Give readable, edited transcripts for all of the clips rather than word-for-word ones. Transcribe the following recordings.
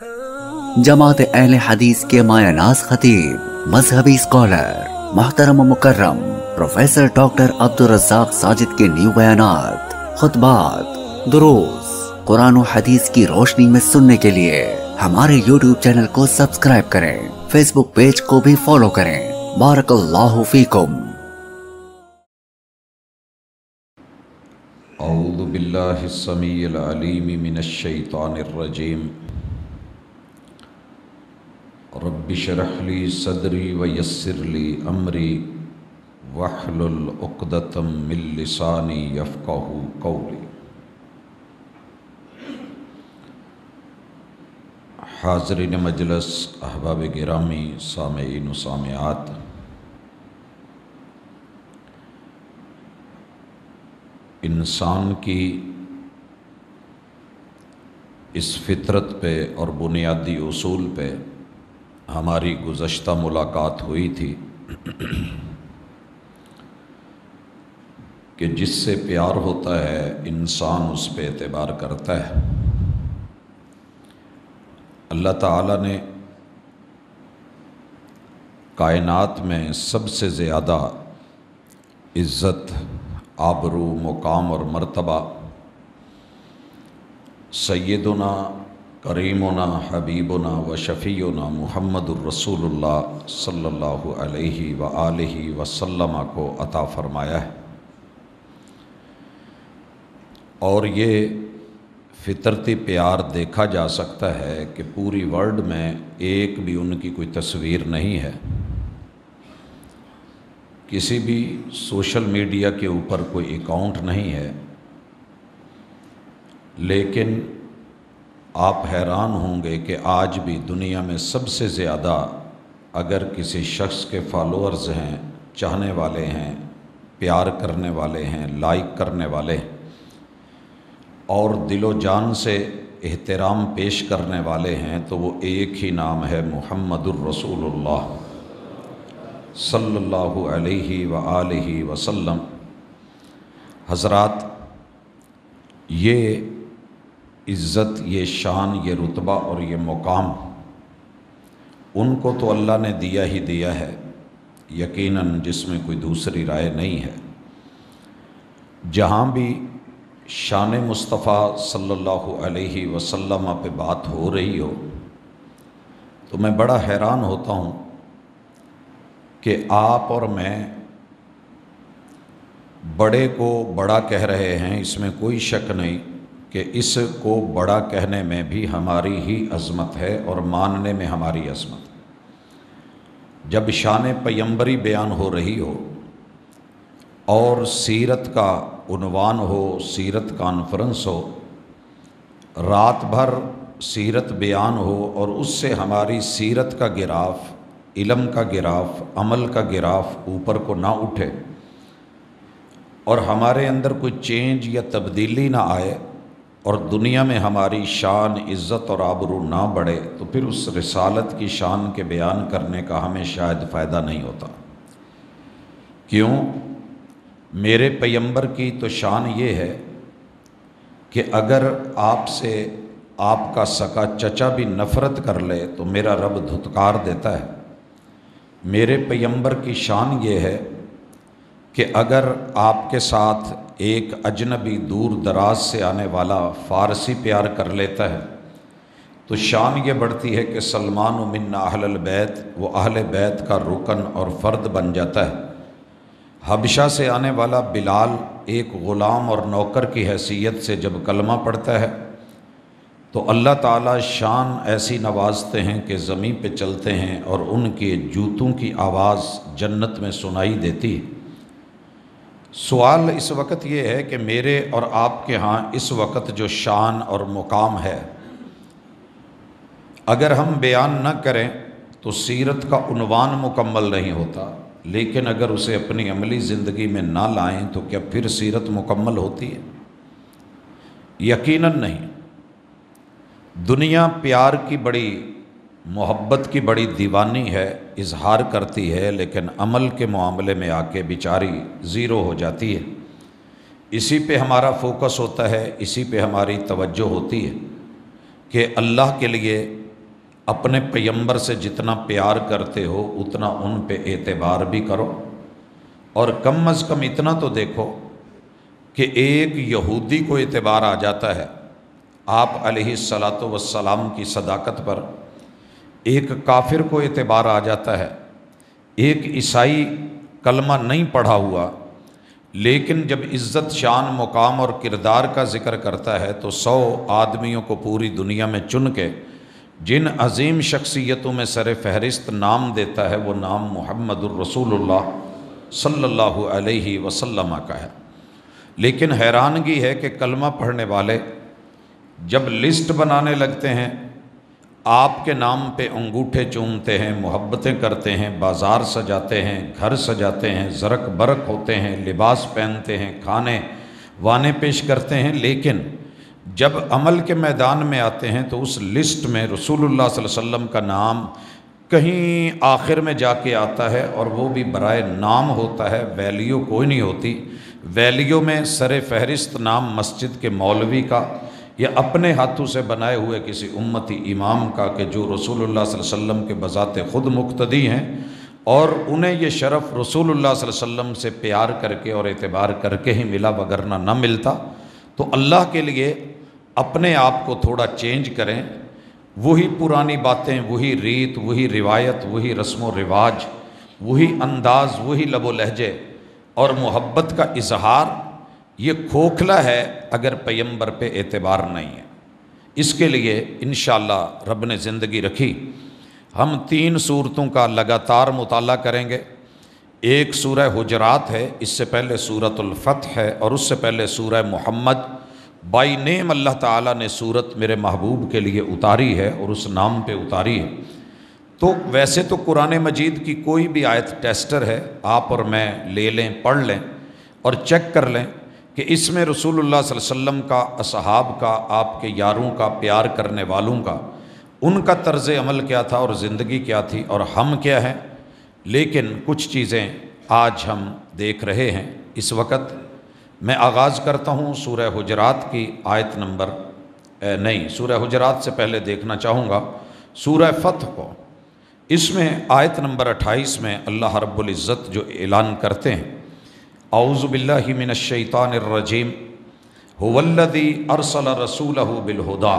جماعت اہل حدیث کے مایہ ناز خطیب، مذہبی اسکالر، محترم و مکرم پروفیسر ڈاکٹر عبدالرزاق ساجد کے نیو بیانات، خطبات، دروس قرآن و حدیث کی روشنی میں سننے کے لیے ہمارے یوٹیوب چینل کو سبسکرائب کریں، فیس بک پیج کو بھی فالو کریں۔ بارک اللہ فیکم۔ اعوذ باللہ السمیع العلیم من الشیطان الرجیم۔ رب اشرح لی صدری ویسر لی امری واحلل عقدۃ من لسانی یفقہوا قولی۔ حاضرین مجلس، احباب گرامی، سامعین و سامعات، انسان کی اس فطرت پہ اور بنیادی اصول پہ ہماری گزشتہ ملاقات ہوئی تھی کہ جس سے پیار ہوتا ہے انسان اس پہ اعتبار کرتا ہے۔ اللہ تعالیٰ نے کائنات میں سب سے زیادہ عزت، آبرو، مقام اور مرتبہ سیدنا کریمنا حبیبنا و شفیعنا محمد الرسول اللہ صلی اللہ علیہ وآلہ وسلم کو عطا فرمایا ہے، اور یہ فطرتی پیار دیکھا جا سکتا ہے کہ پوری ورلڈ میں ایک بھی ان کی کوئی تصویر نہیں ہے، کسی بھی سوشل میڈیا کے اوپر کوئی اکاؤنٹ نہیں ہے، لیکن آپ حیران ہوں گے کہ آج بھی دنیا میں سب سے زیادہ اگر کسی شخص کے فالوورز ہیں، چاہنے والے ہیں، پیار کرنے والے ہیں، لائک کرنے والے ہیں اور دل و جان سے احترام پیش کرنے والے ہیں، تو وہ ایک ہی نام ہے محمد الرسول اللہ صلی اللہ علیہ وآلہ وسلم۔ حضرات، یہ عزت، یہ شان، یہ رتبہ اور یہ مقام ان کو تو اللہ نے دیا ہی دیا ہے، یقیناً جس میں کوئی دوسری رائے نہیں ہے۔ جہاں بھی شان مصطفیٰ صلی اللہ علیہ وسلم پہ بات ہو رہی ہو تو میں بڑا حیران ہوتا ہوں کہ آپ اور میں بڑے کو بڑا کہہ رہے ہیں، اس میں کوئی شک نہیں کہ اس کو بڑا کہنے میں بھی ہماری ہی عظمت ہے اور ماننے میں ہماری عظمت ہے۔ جب شان پیمبری بیان ہو رہی ہو اور سیرت کا عنوان ہو، سیرت کانفرنس ہو، رات بھر سیرت بیان ہو اور اس سے ہماری سیرت کا گراف، علم کا گراف، عمل کا گراف اوپر کو نہ اٹھے اور ہمارے اندر کوئی چینج یا تبدیلی نہ آئے اور دنیا میں ہماری شان، عزت اور آبرو نہ بڑھے، تو پھر اس رسالت کی شان کے بیان کرنے کا ہمیں شاید فائدہ نہیں ہوتا۔ کیوں؟ میرے پیمبر کی تو شان یہ ہے کہ اگر آپ سے آپ کا سکا چچا بھی نفرت کر لے تو میرا رب دھتکار دیتا ہے۔ میرے پیمبر کی شان یہ ہے کہ اگر آپ کے ساتھ ایک اجنبی دور دراز سے آنے والا فارسی پیار کر لیتا ہے تو شان یہ بڑھتی ہے کہ سلمان منا اہل البیت، وہ اہل بیت کا رکن اور فرد بن جاتا ہے۔ حبشہ سے آنے والا بلال ایک غلام اور نوکر کی حیثیت سے جب کلمہ پڑھتا ہے تو اللہ تعالیٰ شان ایسی نوازتے ہیں کہ زمین پہ چلتے ہیں اور ان کے جوتوں کی آواز جنت میں سنائی دیتی ہے۔ سوال اس وقت یہ ہے کہ میرے اور آپ کے ہاں اس وقت جو شان اور مقام ہے، اگر ہم بیان نہ کریں تو سیرت کا عنوان مکمل نہیں ہوتا، لیکن اگر اسے اپنی عملی زندگی میں نہ لائیں تو کیا پھر سیرت مکمل ہوتی ہے؟ یقیناً نہیں۔ دنیا پیار کی بڑی، محبت کی بڑی دیوانی ہے، اظہار کرتی ہے، لیکن عمل کے معاملے میں آ کے بیچاری زیرو ہو جاتی ہے۔ اسی پہ ہمارا فوکس ہوتا ہے، اسی پہ ہماری توجہ ہوتی ہے کہ اللہ کے لیے اپنے پیغمبر سے جتنا پیار کرتے ہو اتنا ان پہ اعتبار بھی کرو، اور کم از کم اتنا تو دیکھو کہ ایک یہودی کو اعتبار آ جاتا ہے آپ علیہ الصلاۃ والسلام کی صداقت پر، ایک کافر کو اعتبار آ جاتا ہے، ایک عیسائی کلمہ نہیں پڑھا ہوا لیکن جب عزت شان مقام اور کردار کا ذکر کرتا ہے تو 100 آدمیوں کو پوری دنیا میں چن کے جن عظیم شخصیتوں میں سر فہرست نام دیتا ہے وہ نام محمد الرسول اللہ صلی اللہ علیہ وسلم کا ہے۔ لیکن حیرانگی ہے کہ کلمہ پڑھنے والے جب لسٹ بنانے لگتے ہیں، آپ کے نام پہ انگوٹھے چومتے ہیں، محبتیں کرتے ہیں، بازار سجاتے ہیں، گھر سجاتے ہیں، زرق برق ہوتے ہیں، لباس پہنتے ہیں، کھانے وانے پیش کرتے ہیں، لیکن جب عمل کے میدان میں آتے ہیں تو اس لسٹ میں رسول اللہ صلی اللہ علیہ وسلم کا نام کہیں آخر میں جا کے آتا ہے، اور وہ بھی برائے نام ہوتا ہے، ویلیو کوئی نہیں ہوتی۔ ویلیو میں سر فہرست نام مسجد کے مولوی کا یا اپنے ہاتھوں سے بنائے ہوئے کسی امتی امام کا کہ جو رسول اللہ صلی اللہ علیہ وسلم کے بذات خود مقتدی ہیں، اور انہیں یہ شرف رسول اللہ صلی اللہ علیہ وسلم سے پیار کر کے اور اعتبار کر کے ہی ملا، وگرنہ نہ ملتا۔ تو اللہ کے لیے اپنے آپ کو تھوڑا چینج کریں، وہی پرانی باتیں، وہی ریت، وہی روایت، وہی رسم و رواج، وہی انداز، وہی لب و لہجے اور محبت کا اظہار، یہ کھوکھلا ہے اگر پیغمبر پہ اعتبار نہیں ہے۔ اس کے لیے انشاءاللہ رب نے زندگی رکھی ہم 3 صورتوں کا لگاتار مطالعہ کریں گے۔ ایک سورہ حجرات ہے، اس سے پہلے سورۃ الفتح ہے، اور اس سے پہلے سورہ محمد۔ بائی نیم اللہ تعالیٰ نے سورت میرے محبوب کے لیے اتاری ہے اور اس نام پہ اتاری ہے۔ تو ویسے تو قرآن مجید کی کوئی بھی آیت ٹیسٹر ہے، آپ اور میں لے لیں، پڑھ لیں اور چیک کر لیں کہ اس میں رسول اللہ صلی اللہ علیہ وسلم کا، اصحاب کا، آپ کے یاروں کا، پیار کرنے والوں کا، ان کا طرز عمل کیا تھا اور زندگی کیا تھی اور ہم کیا ہیں۔ لیکن کچھ چیزیں آج ہم دیکھ رہے ہیں۔ اس وقت میں آغاز کرتا ہوں سورہ حجرات کی آیت نمبر سورہ حجرات سے پہلے دیکھنا چاہوں گا سورہ فتح کو۔ اس میں آیت نمبر 28 میں اللہ رب العزت جو اعلان کرتے ہیں، اعوذ باللہ من الشیطان الرجیم، هو الذی ارسل رسولہ بالہدی۔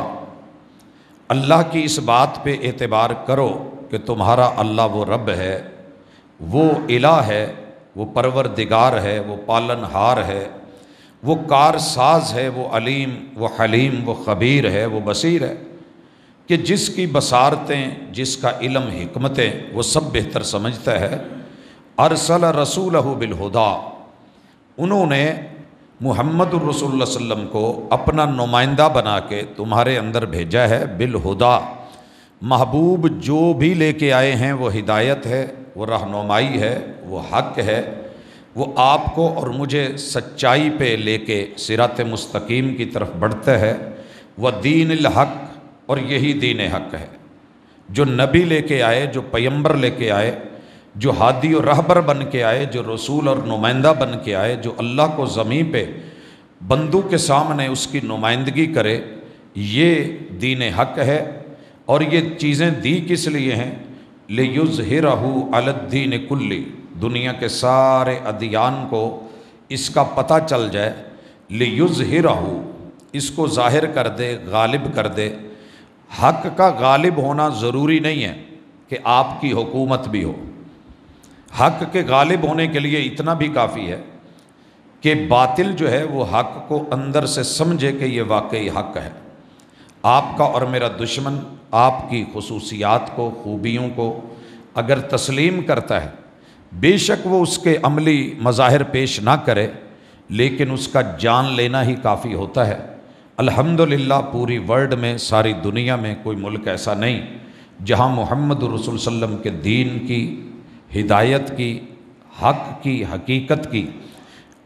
اللہ کی اس بات پہ اعتبار کرو کہ تمہارا اللہ وہ رب ہے، وہ الہ ہے، وہ پروردگار ہے، وہ پالنہار ہے، وہ کار ساز ہے، وہ علیم، وہ حلیم، وہ خبیر ہے، وہ بصیر ہے، کہ جس کی بصارتیں، جس کا علم، حکمتیں وہ سب بہتر سمجھتا ہے۔ ارسل رسولہ بالہدی، انہوں نے محمد الرسول اللہ صلی اللہ علیہ وسلم کو اپنا نمائندہ بنا کے تمہارے اندر بھیجا ہے، بالہدی۔ محبوب جو بھی لے کے آئے ہیں وہ ہدایت ہے، وہ رہنمائی ہے، وہ حق ہے، وہ آپ کو اور مجھے سچائی پہ لے کے صراط مستقیم کی طرف بڑھتا ہے۔ وہ دین الحق، اور یہی دین حق ہے۔ جو نبی لے کے آئے، جو پیغمبر لے کے آئے، جو ہادی و رہبر بن کے آئے، جو رسول اور نمائندہ بن کے آئے، جو اللہ کو زمین پہ بندوں کے سامنے اس کی نمائندگی کرے، یہ دین حق ہے۔ اور یہ چیزیں دی کس لیے ہیں؟ لِيُظْهِرَهُ عَلَى الدِّينِ كُلِّهِ، دنیا کے سارے ادیان کو اس کا پتہ چل جائے۔ لِيُظْهِرَهُ، اس کو ظاہر کر دے، غالب کر دے۔ حق کا غالب ہونا ضروری نہیں ہے کہ آپ کی حکومت بھی ہو۔ حق کے غالب ہونے کے لیے اتنا بھی کافی ہے کہ باطل جو ہے وہ حق کو اندر سے سمجھے کہ یہ واقعی حق ہے۔ آپ کا اور میرا دشمن آپ کی خصوصیات کو، خوبیوں کو اگر تسلیم کرتا ہے، بے شک وہ اس کے عملی مظاہر پیش نہ کرے، لیکن اس کا جان لینا ہی کافی ہوتا ہے۔ الحمدللہ پوری ورلڈ میں، ساری دنیا میں کوئی ملک ایسا نہیں جہاں محمد رسول صلی اللہ علیہ وسلم کے دین کی، ہدایت کی، حق کی، حقیقت کی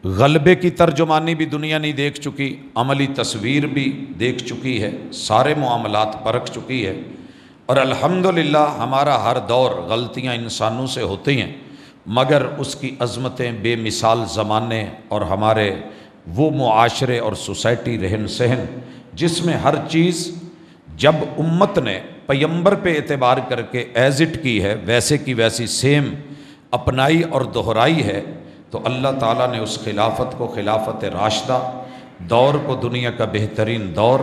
غلبے کی ترجمانی بھی دنیا نہیں دیکھ چکی، عملی تصویر بھی دیکھ چکی ہے، سارے معاملات پرکھ چکی ہے۔ اور الحمدللہ ہمارا ہر دور غلطیاں انسانوں سے ہوتی ہیں، مگر اس کی عظمتیں بے مثال زمانے اور ہمارے وہ معاشرے اور سوسائٹی، رہن سہن، جس میں ہر چیز جب امت نے پیمبر پہ اعتبار کر کے ایز اٹ کی ہے، ویسے کی ویسی سیم اپنائی اور دہرائی ہے، تو اللہ تعالیٰ نے اس خلافت کو خلافت راشدہ، دور کو دنیا کا بہترین دور،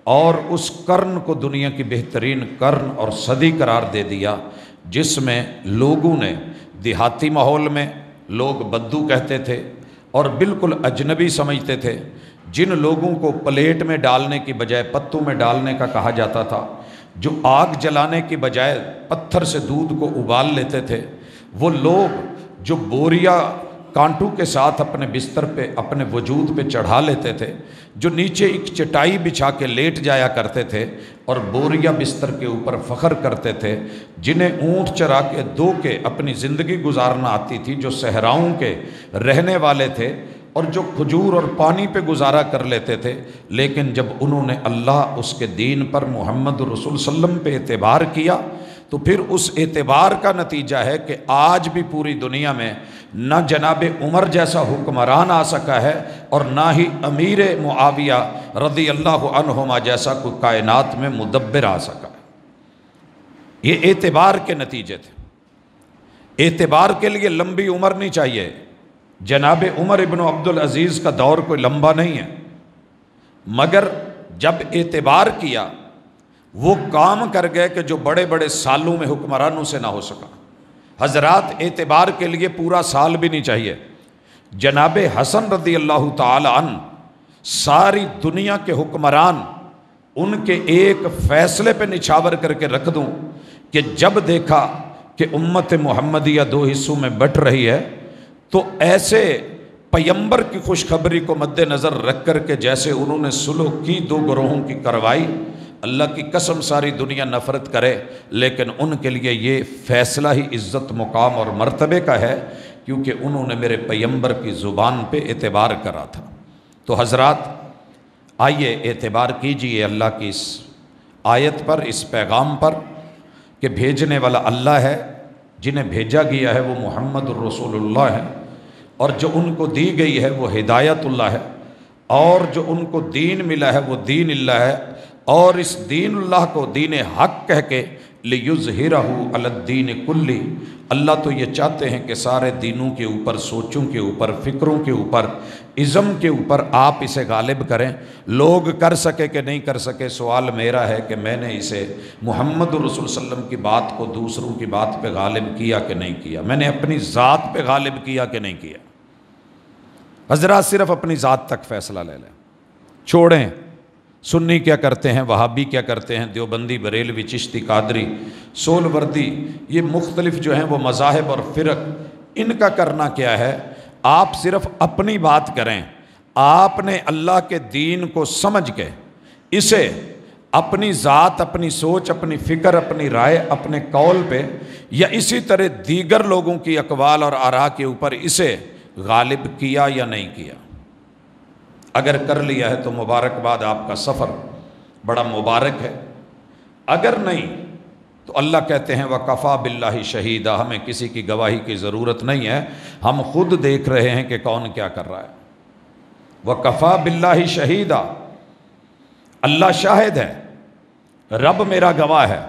اور اس قرن کو دنیا کی بہترین قرن اور صدی قرار دے دیا، جس میں لوگوں نے دیہاتی ماحول میں لوگ بدو کہتے تھے اور بالکل اجنبی سمجھتے تھے، جن لوگوں کو پلیٹ میں ڈالنے کی بجائے پتوں میں ڈالنے کا کہا جاتا تھا، جو آگ جلانے کی بجائے پتھر سے دودھ کو ابال لیتے تھے، وہ لوگ جو بوریا کانٹوں کے ساتھ اپنے بستر پہ اپنے وجود پہ چڑھا لیتے تھے، جو نیچے ایک چٹائی بچھا کے لیٹ جایا کرتے تھے اور بوریا بستر کے اوپر فخر کرتے تھے، جنہیں اونٹ چرا کے دو کے اپنی زندگی گزارنا آتی تھی، جو صحراؤں کے رہنے والے تھے اور جو کھجور اور پانی پہ گزارا کر لیتے تھے، لیکن جب انہوں نے اللہ اس کے دین پر محمد رسول صلی اللہ علیہ وسلم پہ اعتبار کیا، تو پھر اس اعتبار کا نتیجہ ہے کہ آج بھی پوری دنیا میں نہ جناب عمر جیسا حکمران آ سکا ہے اور نہ ہی امیر معاویہ رضی اللہ عنہما جیسا کوئی کائنات میں مدبر آ سکا ہے۔ یہ اعتبار کے نتیجے تھے۔ اعتبار کے لیے لمبی عمر نہیں چاہیے۔ جناب عمر ابن عبدالعزیز کا دور کوئی لمبا نہیں ہے، مگر جب اعتبار کیا وہ کام کر گئے کہ جو بڑے بڑے سالوں میں حکمرانوں سے نہ ہو سکا۔ حضرات، اعتبار کے لیے پورا سال بھی نہیں چاہیے۔ جناب حسن رضی اللہ تعالی عنہ، ساری دنیا کے حکمران ان کے ایک فیصلے پہ نچھاور کر کے رکھ دوں کہ جب دیکھا کہ امت محمدیہ دو حصوں میں بٹ رہی ہے، تو ایسے پیمبر کی خوشخبری کو مد نظر رکھ کر کے جیسے انہوں نے صلح کی دو گروہوں کی کروائی، اللہ کی قسم ساری دنیا نفرت کرے لیکن ان کے لیے یہ فیصلہ ہی عزت مقام اور مرتبے کا ہے، کیونکہ انہوں نے میرے پیمبر کی زبان پہ اعتبار کرا تھا۔ تو حضرات، آئیے اعتبار کیجئے اللہ کی اس آیت پر، اس پیغام پر کہ بھیجنے والا اللہ ہے، جنہیں بھیجا گیا ہے وہ محمد الرسول اللہ ہے، اور جو ان کو دی گئی ہے وہ ہدایت اللہ ہے، اور جو ان کو دین ملا ہے وہ دین اللہ ہے، اور اس دین اللہ کو دین حق کہہ کے لِيُظْهِرَهُ عَلَى الدِّينِ كُلِّهِ، اللہ تو یہ چاہتے ہیں کہ سارے دینوں کے اوپر، سوچوں کے اوپر، فکروں کے اوپر، ازم کے اوپر آپ اسے غالب کریں۔ لوگ کر سکے کہ نہیں کر سکے، سوال میرا ہے کہ میں نے اسے محمد رسول صلی اللہ علیہ وسلم کی بات کو دوسروں کی بات پہ غالب کیا کہ نہیں کیا، میں نے اپنی ذات پہ غالب کیا کہ نہیں کیا۔ حضرات، صرف اپنی ذات تک فیصلہ لے لیں، چھوڑیں سنی کیا کرتے ہیں، وہابی کیا کرتے ہیں، دیوبندی، بریلوی، چشتی، قادری، سول وردی، یہ مختلف جو ہیں وہ مذاہب اور فرق، ان کا کرنا کیا ہے؟ آپ صرف اپنی بات کریں۔ آپ نے اللہ کے دین کو سمجھ کے اسے اپنی ذات، اپنی سوچ، اپنی فکر، اپنی رائے، اپنے قول پہ یا اسی طرح دیگر لوگوں کی اقوال اور آراء کے اوپر اسے غالب کیا یا نہیں کیا۔ اگر کر لیا ہے تو مبارکباد، آپ کا سفر بڑا مبارک ہے۔ اگر نہیں تو اللہ کہتے ہیں وَكَفَى بِاللَّهِ شَهِيدًا، ہمیں کسی کی گواہی کی ضرورت نہیں ہے، ہم خود دیکھ رہے ہیں کہ کون کیا کر رہا ہے۔ وَكَفَى بِاللَّهِ شَهِيدًا، اللہ شاہد ہے، رب میرا گواہ ہے،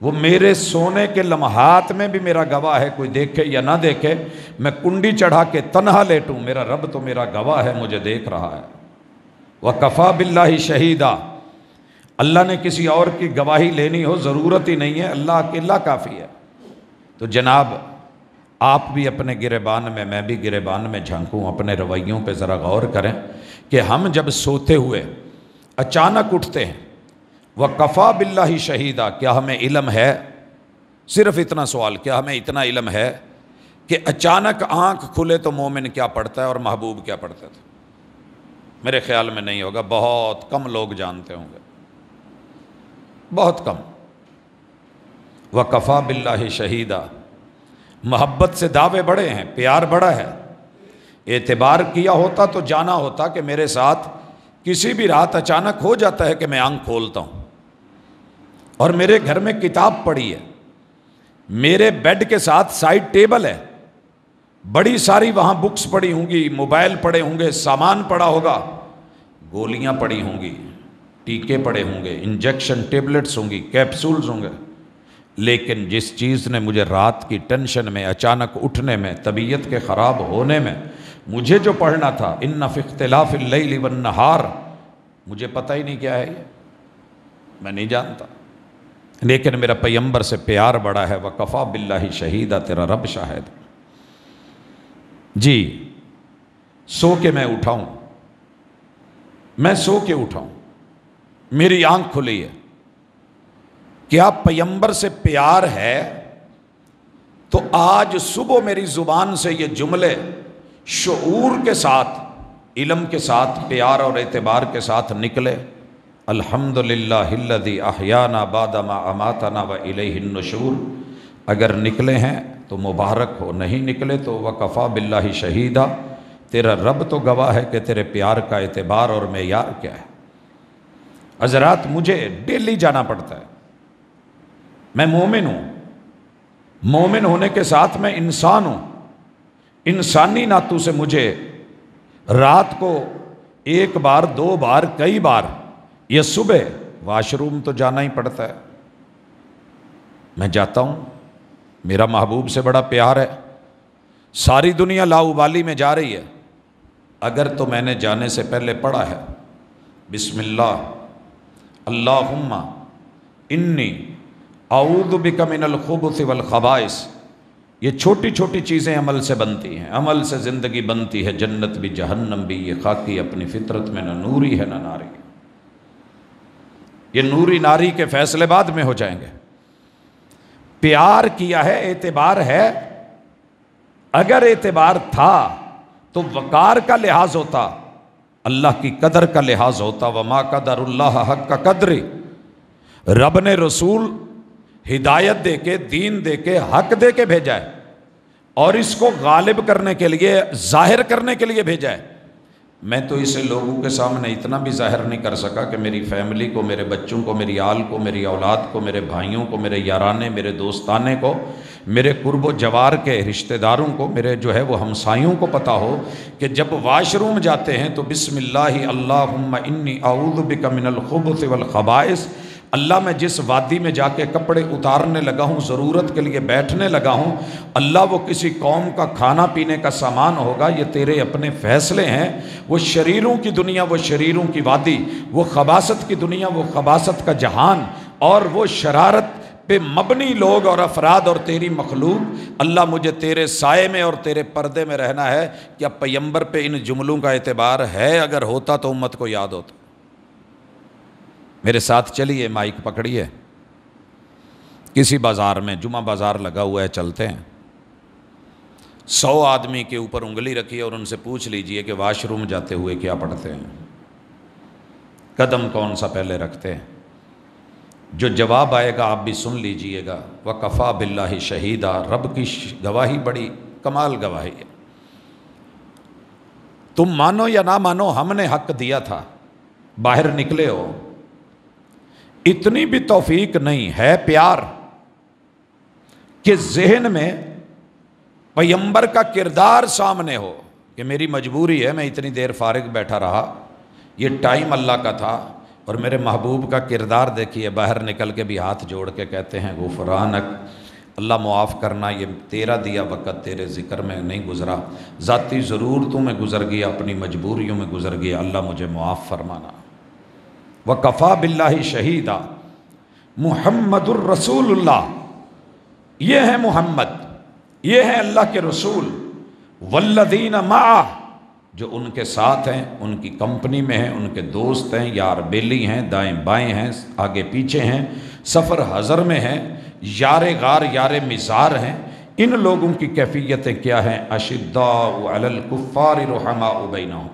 وہ میرے سونے کے لمحات میں بھی میرا گواہ ہے، کوئی دیکھے یا نہ دیکھے، میں کنڈی چڑھا کے تنہا لیٹوں، میرا رب تو میرا گواہ ہے، مجھے دیکھ رہا ہے۔ وَكَفَى بِاللَّهِ شَهِيدًا، اللہ نے کسی اور کی گواہی لینی ہو ضرورت ہی نہیں ہے، اللہ اکیلا کافی ہے۔ تو جناب، آپ بھی اپنے گریبان میں بھی گریبان میں جھانکوں، اپنے رویوں پہ ذرا غور کریں کہ ہم جب سوتے ہوئے اچانک اٹھتے ہیں، وَكَفَى بِاللَّهِ شَهِيدًا، کیا ہمیں علم ہے؟ صرف اتنا سوال، کیا ہمیں اتنا علم ہے کہ اچانک آنکھ کھلے تو مومن کیا پڑھتا ہے اور محبوب کیا پڑھتا تھا؟ میرے خیال میں نہیں ہوگا، بہت کم لوگ جانتے ہوں گے، بہت کم۔ وَكَفَى بِاللَّهِ شَهِيدًا، محبت سے دعوے بڑے ہیں، پیار بڑا ہے۔ اعتبار کیا ہوتا تو جانا ہوتا کہ میرے ساتھ کسی بھی رات اچانک ہو جاتا ہے کہ میں آنکھ کھولتا ہوں اور میرے گھر میں کتاب پڑی ہے، میرے بیڈ کے ساتھ سائیڈ ٹیبل ہے، بڑی ساری وہاں بکس پڑی ہوں گی، موبائل پڑے ہوں گے، سامان پڑا ہوگا، گولیاں پڑی ہوں گی، ٹیکے پڑے ہوں گے، انجیکشن ٹیبلٹس ہوں گی، کیپسولز ہوں گے، لیکن جس چیز نے مجھے رات کی ٹینشن میں، اچانک اٹھنے میں، طبیعت کے خراب ہونے میں مجھے جو پڑھنا تھا ان فی اختلاف اللیل والنہار، مجھے پتہ ہی نہیں کیا ہے یہ، میں نہیں جانتا، لیکن میرا پیغمبر سے پیار بڑا ہے، وکفا باللہ شہیدہ، تیرا رب شاہد۔ جی سو کے میں اٹھاؤں، میں سو کے اٹھاؤں، میری آنکھ کھلی ہے، کیا پیغمبر سے پیار ہے؟ تو آج صبح میری زبان سے یہ جملے شعور کے ساتھ، علم کے ساتھ، پیار اور اعتبار کے ساتھ نکلے، الحمدللہ الذی احیانا بعد ما اماتنا والیہ النشور، اگر نکلے ہیں تو مبارک ہو، نہیں نکلے تو وکفا باللہ شہیدہ، تیرا رب تو گواہ ہے کہ تیرے پیار کا اعتبار اور معیار کیا ہے۔ حضرات مجھے ڈیلی جانا پڑتا ہے، میں مومن ہوں، مومن ہونے کے ساتھ میں انسان ہوں، انسانی ناتوں سے مجھے رات کو ایک بار، دو بار، کئی بار یا صبح واش روم تو جانا ہی پڑتا ہے، میں جاتا ہوں، میرا محبوب سے بڑا پیار ہے، ساری دنیا لاابالی میں جا رہی ہے، اگر تو میں نے جانے سے پہلے پڑھا ہے بسم اللہ اللہم انی اعوذ بک من الخبث والخبائث، یہ چھوٹی چھوٹی چیزیں عمل سے بنتی ہیں، عمل سے زندگی بنتی ہے، جنت بھی جہنم بھی، یہ خاکی اپنی فطرت میں نہ نوری ہے نہ ناری، یہ نوری ناری کے فیصلے بعد میں ہو جائیں گے۔ پیار کیا ہے، اعتبار ہے، اگر اعتبار تھا تو وقار کا لحاظ ہوتا، اللہ کی قدر کا لحاظ ہوتا، وما قدر اللہ حق قدر، رب نے رسول ہدایت دے کے، دین دے کے، حق دے کے بھیجا ہے، اور اس کو غالب کرنے کے لیے، ظاہر کرنے کے لیے بھیجا ہے۔ میں تو اسے لوگوں کے سامنے اتنا بھی ظاہر نہیں کر سکا کہ میری فیملی کو، میرے بچوں کو، میری آل کو، میری اولاد کو، میرے بھائیوں کو، میرے یارانے، میرے دوستانے کو، میرے قرب و جوار کے رشتہ داروں کو، میرے جو ہے وہ ہمسایوں کو پتہ ہو کہ جب واش روم جاتے ہیں تو بسم اللہ اللہم انی اعوذ بک من الخبث والخبائث، اللہ میں جس وادی میں جا کے کپڑے اتارنے لگا ہوں، ضرورت کے لیے بیٹھنے لگا ہوں، اللہ وہ کسی قوم کا کھانا پینے کا سامان ہوگا، یہ تیرے اپنے فیصلے ہیں، وہ شریروں کی دنیا، وہ شریروں کی وادی، وہ خباثت کی دنیا، وہ خباثت کا جہان، اور وہ شرارت پہ مبنی لوگ اور افراد اور تیری مخلوق، اللہ مجھے تیرے سائے میں اور تیرے پردے میں رہنا ہے۔ کیا پیغمبر پہ ان جملوں کا اعتبار ہے؟ اگر ہوتا تو امت کو یاد ہوتا۔ میرے ساتھ چلیے، مائک پکڑیے، کسی بازار میں، جمعہ بازار لگا ہوا ہے، چلتے ہیں، 100 آدمی کے اوپر انگلی رکھیے اور ان سے پوچھ لیجئے کہ واش روم جاتے ہوئے کیا پڑھتے ہیں، قدم کون سا پہلے رکھتے ہیں؟ جو جواب آئے گا آپ بھی سن لیجئے گا، وَكَفَى بِاللَّهِ شَهِيدًا، رب کی گواہی بڑی کمال گواہی ہے، تم مانو یا نہ مانو، ہم نے حق دیا تھا، باہر نکلے ہو، اتنی بھی توفیق نہیں ہے پیار کہ ذہن میں پیغمبر کا کردار سامنے ہو کہ میری مجبوری ہے، میں اتنی دیر فارغ بیٹھا رہا، یہ ٹائم اللہ کا تھا، اور میرے محبوب کا کردار دیکھیے، باہر نکل کے بھی ہاتھ جوڑ کے کہتے ہیں غفرانک، اللہ معاف کرنا، یہ تیرا دیا وقت تیرے ذکر میں نہیں گزرا، ذاتی ضرورتوں میں گزر گیا، اپنی مجبوریوں میں گزر گیا، اللہ مجھے معاف فرمانا۔ وَكَفَى بِاللَّهِ شَهِيدًا، محمد الرسول اللہ، یہ ہے محمد، یہ ہے اللہ کے رسول، وَالَّذِينَ مَعَهُ، جو ان کے ساتھ ہیں، ان کی کمپنی میں ہیں، ان کے دوست ہیں، یار بیلی ہیں، دائیں بائیں ہیں، آگے پیچھے ہیں، سفر حضر میں ہیں، یار غار یار مزار ہیں، ان لوگوں کی کیفیتیں کیا ہیں؟ اشداء علی الکفار رحماء بینہم۔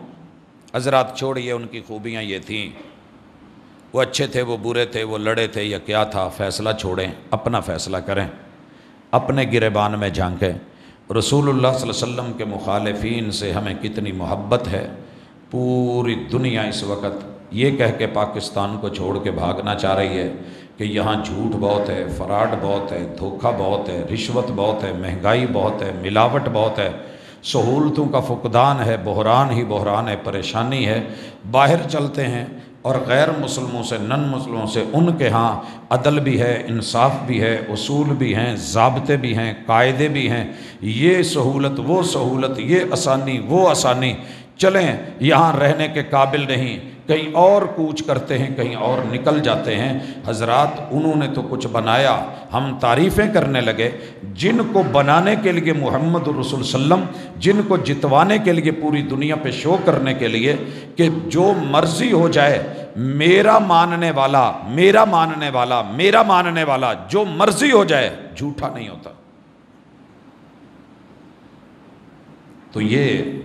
حضرات چھوڑیے ان کی خوبیاں یہ تھیں، وہ اچھے تھے، وہ برے تھے، وہ لڑے تھے یا کیا تھا، فیصلہ چھوڑیں، اپنا فیصلہ کریں، اپنے گریبان میں جھانکیں۔ رسول اللہ صلی اللہ علیہ وسلم کے مخالفین سے ہمیں کتنی محبت ہے، پوری دنیا اس وقت یہ کہہ کے پاکستان کو چھوڑ کے بھاگنا چاہ رہی ہے کہ یہاں جھوٹ بہت ہے، فراڈ بہت ہے، دھوکہ بہت ہے، رشوت بہت ہے، مہنگائی بہت ہے، ملاوٹ بہت ہے، سہولتوں کا فقدان ہے، بحران ہی بحران ہے، پریشانی ہے۔ باہر چلتے ہیں، اور غیر مسلموں سے، نن مسلموں سے ان کے ہاں عدل بھی ہے، انصاف بھی ہے، اصول بھی ہیں، ضابطے بھی ہیں، قاعدے بھی ہیں، یہ سہولت وہ سہولت، یہ آسانی وہ آسانی، چلیں یہاں رہنے کے قابل نہیں، کہیں اور کوچ کرتے ہیں، کہیں اور نکل جاتے ہیں۔ حضرات انہوں نے تو کچھ بنایا، ہم تعریفیں کرنے لگے۔ جن کو بنانے کے لیے محمد رسول وسلم، جن کو جتوانے کے لیے پوری دنیا پہ شو کرنے کے لیے کہ جو مرضی ہو جائے، میرا ماننے والا، میرا ماننے والا، میرا ماننے والا، جو مرضی ہو جائے جھوٹا نہیں ہوتا۔ تو یہ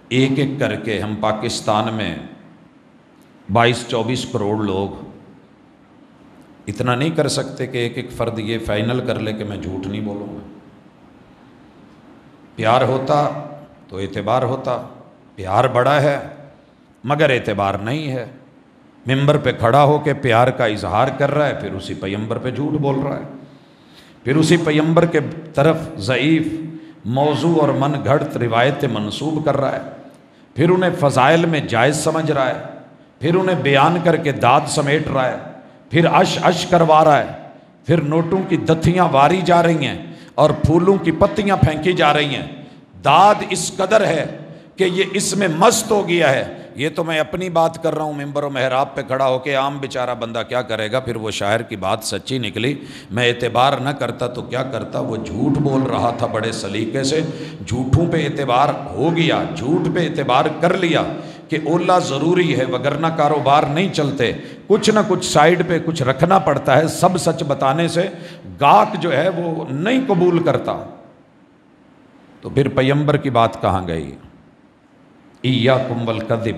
ایک ایک کر کے ہم پاکستان میں 22-24 کروڑ لوگ اتنا نہیں کر سکتے کہ ایک ایک فرد یہ فائنل کر لے کہ میں جھوٹ نہیں بولوں گا۔ پیار ہوتا تو اعتبار ہوتا، پیار بڑا ہے مگر اعتبار نہیں ہے۔ ممبر پہ کھڑا ہو کے پیار کا اظہار کر رہا ہے، پھر اسی پیغمبر پہ جھوٹ بول رہا ہے، پھر اسی پیغمبر کے طرف ضعیف موضوع اور من گھڑت روایتیں منسوب کر رہا ہے، پھر انہیں فضائل میں جائز سمجھ رہا ہے، پھر انہیں بیان کر کے داد سمیٹ رہا ہے، پھر عش کروا رہا ہے، پھر نوٹوں کی دتھیاں واری جا رہی ہیں اور پھولوں کی پتیاں پھینکی جا رہی ہیں۔ داد اس قدر ہے کہ یہ اس میں مست ہو گیا ہے۔ یہ تو میں اپنی بات کر رہا ہوں، ممبر و محراب پہ کھڑا ہو کے، عام بیچارہ بندہ کیا کرے گا؟ پھر وہ شاعر کی بات سچی نکلی، میں اعتبار نہ کرتا تو کیا کرتا؟ وہ جھوٹ بول رہا تھا بڑے سلیقے سے، جھوٹوں پہ اعتبار ہو گیا، جھوٹ پہ اعتبار کر لیا کہ اولا ضروری ہے وگرنہ کاروبار نہیں چلتے، کچھ نہ کچھ سائیڈ پہ کچھ رکھنا پڑتا ہے، سب سچ بتانے سے گاہک جو ہے وہ نہیں قبول کرتا۔ تو پھر پیغمبر کی بات کہاں گئی؟ ایاکم والکذب،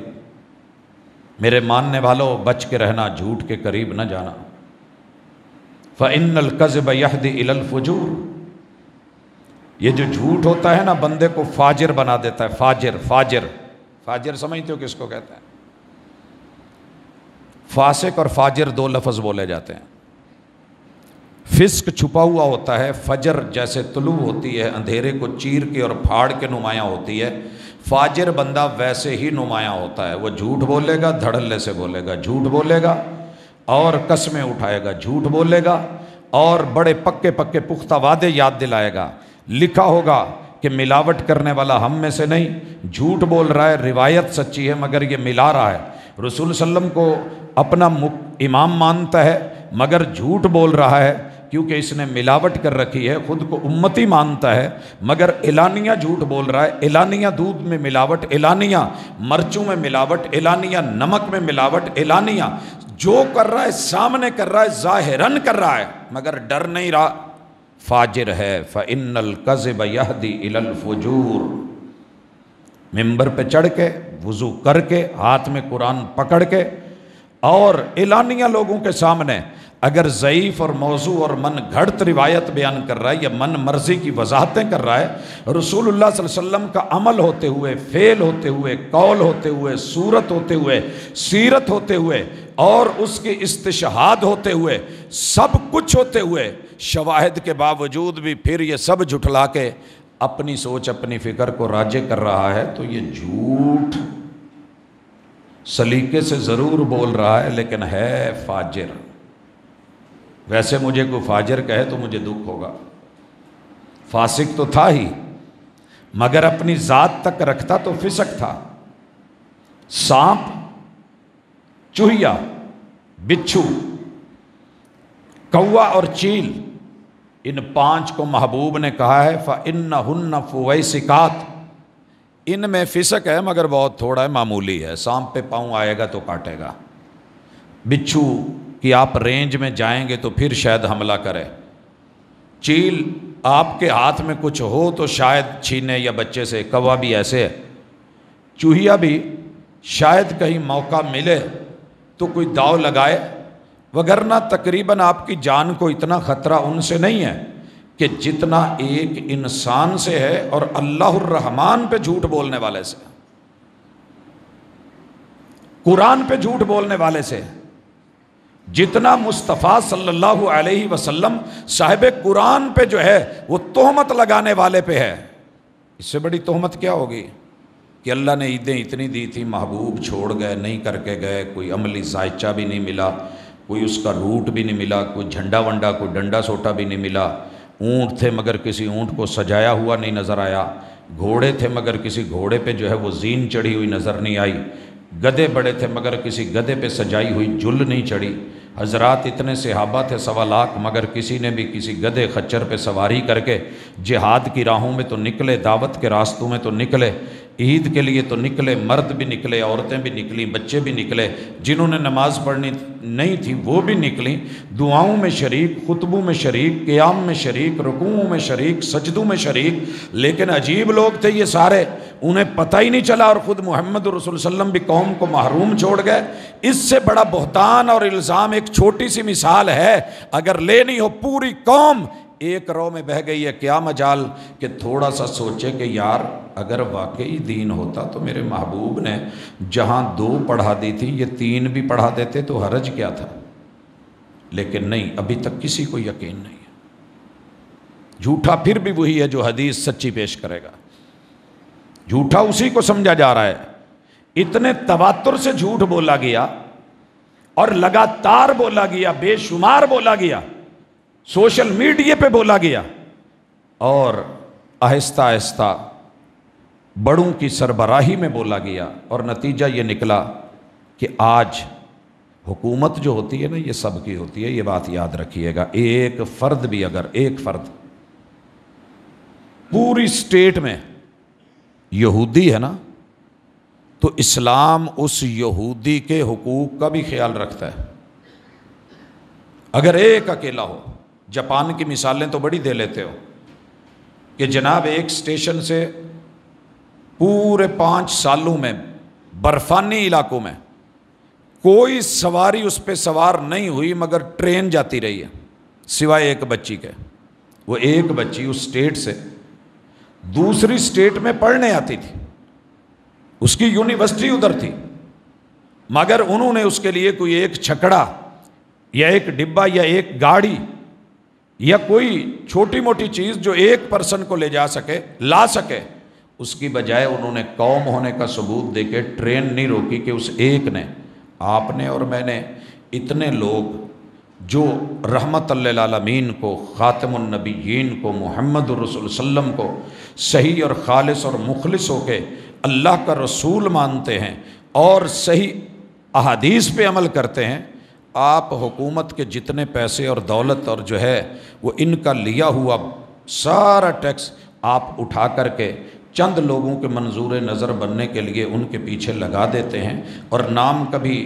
میرے ماننے والوں بچ کے رہنا، جھوٹ کے قریب نہ جانا۔ فإن الکذب یہدی الی الفجور، یہ جو جھوٹ ہوتا ہے نا بندے کو فاجر بنا دیتا ہے۔ فاجر، فاجر، فاجر سمجھتے ہو کس کو کہتے ہیں؟ فاسق اور فاجر دو لفظ بولے جاتے ہیں۔ فسق چھپا ہوا ہوتا ہے، فجر جیسے طلوع ہوتی ہے، اندھیرے کو چیر کے اور پھاڑ کے نمایاں ہوتی ہے۔ فاجر بندہ ویسے ہی نمایاں ہوتا ہے، وہ جھوٹ بولے گا، دھڑلے سے بولے گا، جھوٹ بولے گا اور قسمیں اٹھائے گا، جھوٹ بولے گا اور بڑے پکے پکے پختہ وعدے یاد دلائے گا۔ لکھا ہوگا کہ ملاوٹ کرنے والا ہم میں سے نہیں، جھوٹ بول رہا ہے، روایت سچی ہے مگر یہ ملا رہا ہے، رسول صلی اللہ علیہ وسلم کو اپنا امام مانتا ہے مگر جھوٹ بول رہا ہے کیونکہ اس نے ملاوٹ کر رکھی ہے، خود کو امتی مانتا ہے مگر اعلانیہ جھوٹ بول رہا ہے، اعلانیہ دودھ میں ملاوٹ، اعلانیہ مرچوں میں ملاوٹ، اعلانیہ نمک میں ملاوٹ، اعلانیہ جو کر رہا ہے سامنے کر رہا ہے، ظاہراً کر رہا ہے مگر ڈر نہیں رہا، فاجر ہے۔ فإن الکذب یہدی الی الفجور، ممبر پہ چڑھ کے، وضو کر کے، ہاتھ میں قرآن پکڑ کے اور اعلانیہ لوگوں کے سامنے اگر ضعیف اور موضوع اور من گھڑت روایت بیان کر رہا ہے یا من مرضی کی وضاحتیں کر رہا ہے، رسول اللہ صلی اللہ علیہ وسلم کا عمل ہوتے ہوئے، فعل ہوتے ہوئے، قول ہوتے ہوئے، صورت ہوتے ہوئے، سیرت ہوتے ہوئے اور اس کی استشہاد ہوتے ہوئے، سب کچھ ہوتے ہوئے، شواہد کے باوجود بھی پھر یہ سب جھٹلا کے اپنی سوچ اپنی فکر کو راجع کر رہا ہے، تو یہ جھوٹ سلیقے سے ضرور بول رہا ہے لیکن ہے فاجر۔ ویسے مجھے کوئی فاجر کہے تو مجھے دکھ ہوگا، فاسق تو تھا ہی مگر اپنی ذات تک رکھتا تو فسق تھا۔ سانپ، چوہیا، بچھو، کوا اور چیل، ان پانچ کو محبوب نے کہا ہے فَإِنَّهُنَّ فُوَيْسِقَاتٌ، ان میں فسق ہے مگر بہت تھوڑا ہے، معمولی ہے۔ سانپ پہ پاؤں آئے گا تو کاٹے گا، بچھو کہ آپ رینج میں جائیں گے تو پھر شاید حملہ کرے، چیل آپ کے ہاتھ میں کچھ ہو تو شاید چھینے یا بچے سے، کوا بھی ایسے ہے، چوہیا بھی شاید کہیں موقع ملے تو کوئی داؤ لگائے، وگرنہ تقریباً آپ کی جان کو اتنا خطرہ ان سے نہیں ہے کہ جتنا ایک انسان سے ہے اور اللہ الرحمن پہ جھوٹ بولنے والے سے، قرآن پہ جھوٹ بولنے والے سے، جتنا مصطفیٰ صلی اللہ علیہ وسلم صاحب قرآن پہ جو ہے وہ تہمت لگانے والے پہ ہے۔ اس سے بڑی تہمت کیا ہوگی کہ اللہ نے عیدیں اتنی دی تھی، محبوب چھوڑ گئے، نہیں کر کے گئے، کوئی عملی ذائچہ بھی نہیں ملا، کوئی اس کا روٹ بھی نہیں ملا، کوئی جھنڈا ونڈا کوئی ڈنڈا سوٹا بھی نہیں ملا، اونٹ تھے مگر کسی اونٹ کو سجایا ہوا نہیں نظر آیا، گھوڑے تھے مگر کسی گھوڑے پہ جو ہے وہ زین چڑھی ہوئی نظر نہیں آئی، گدھے بڑے تھے مگر کسی گدھے پہ سجائی ہوئی جل نہیں چڑھی، حضرات اتنے صحابہ تھے 1.25 لاکھ مگر کسی نے بھی کسی گدھے خچر پہ سواری کر کے جہاد کی راہوں میں تو نکلے، دعوت کے راستوں میں تو نکلے، عید کے لیے تو نکلے، مرد بھی نکلے، عورتیں بھی نکلیں، بچے بھی نکلے، جنہوں نے نماز پڑھنی نہیں تھی وہ بھی نکلیں، دعاؤں میں شریک، خطبوں میں شریک، قیام میں شریک، رکوعوں میں شریک، سجدوں میں شریک، لیکن عجیب لوگ تھے یہ سارے، انہیں پتہ ہی نہیں چلا، اور خود محمد رسول اللہ علیہ وسلم بھی قوم کو محروم چھوڑ گئے۔ اس سے بڑا بہتان اور الزام ایک چھوٹی سی مثال ہے، اگر لینی ہو پوری قوم ایک رو میں بہہ گئی ہے، کیا مجال کہ تھوڑا سا سوچے کہ یار اگر واقعی دین ہوتا تو میرے محبوب نے جہاں 2 پڑھا دی تھی یہ 3 بھی پڑھا دیتے تو حرج کیا تھا، لیکن نہیں، ابھی تک کسی کو یقین نہیں ہے۔ جھوٹا پھر بھی وہی ہے جو حدیث سچی پیش کرے گا، جھوٹا اسی کو سمجھا جا رہا ہے۔ اتنے تواتر سے جھوٹ بولا گیا اور لگاتار بولا گیا، بے شمار بولا گیا، سوشل میڈیا پہ بولا گیا، اور آہستہ آہستہ بڑوں کی سربراہی میں بولا گیا، اور نتیجہ یہ نکلا کہ آج حکومت جو ہوتی ہے نا یہ سب کی ہوتی ہے، یہ بات یاد رکھیے گا۔ ایک فرد بھی اگر ایک فرد پوری سٹیٹ میں یہودی ہے نا تو اسلام اس یہودی کے حقوق کا بھی خیال رکھتا ہے۔ اگر ایک اکیلا ہو، جاپان کی مثالیں تو بڑی دے لیتے ہو کہ جناب ایک سٹیشن سے پورے 5 سالوں میں برفانی علاقوں میں کوئی سواری اس پہ سوار نہیں ہوئی مگر ٹرین جاتی رہی ہے سوائے ایک بچی کے۔ وہ ایک بچی اس سٹیٹ سے دوسری سٹیٹ میں پڑھنے آتی تھی، اس کی یونیورسٹی ادھر تھی، مگر انہوں نے اس کے لیے کوئی ایک چھکڑا یا ایک ڈبہ یا ایک گاڑی یا کوئی چھوٹی موٹی چیز جو ایک پرسن کو لے جا سکے لا سکے، اس کی بجائے انہوں نے قوم ہونے کا ثبوت دے کے ٹرین نہیں روکی کہ اس ایک نے، آپ نے اور میں نے، اتنے لوگ جو رحمت للعالمین کو، خاتم النبیین کو، محمد الرسول صلی اللہ علیہ وسلم کو صحیح اور خالص اور مخلص ہو کے اللہ کا رسول مانتے ہیں اور صحیح احادیث پہ عمل کرتے ہیں، آپ حکومت کے جتنے پیسے اور دولت اور جو ہے وہ ان کا لیا ہوا سارا ٹیکس آپ اٹھا کر کے چند لوگوں کے منظور نظر بننے کے لیے ان کے پیچھے لگا دیتے ہیں، اور نام کبھی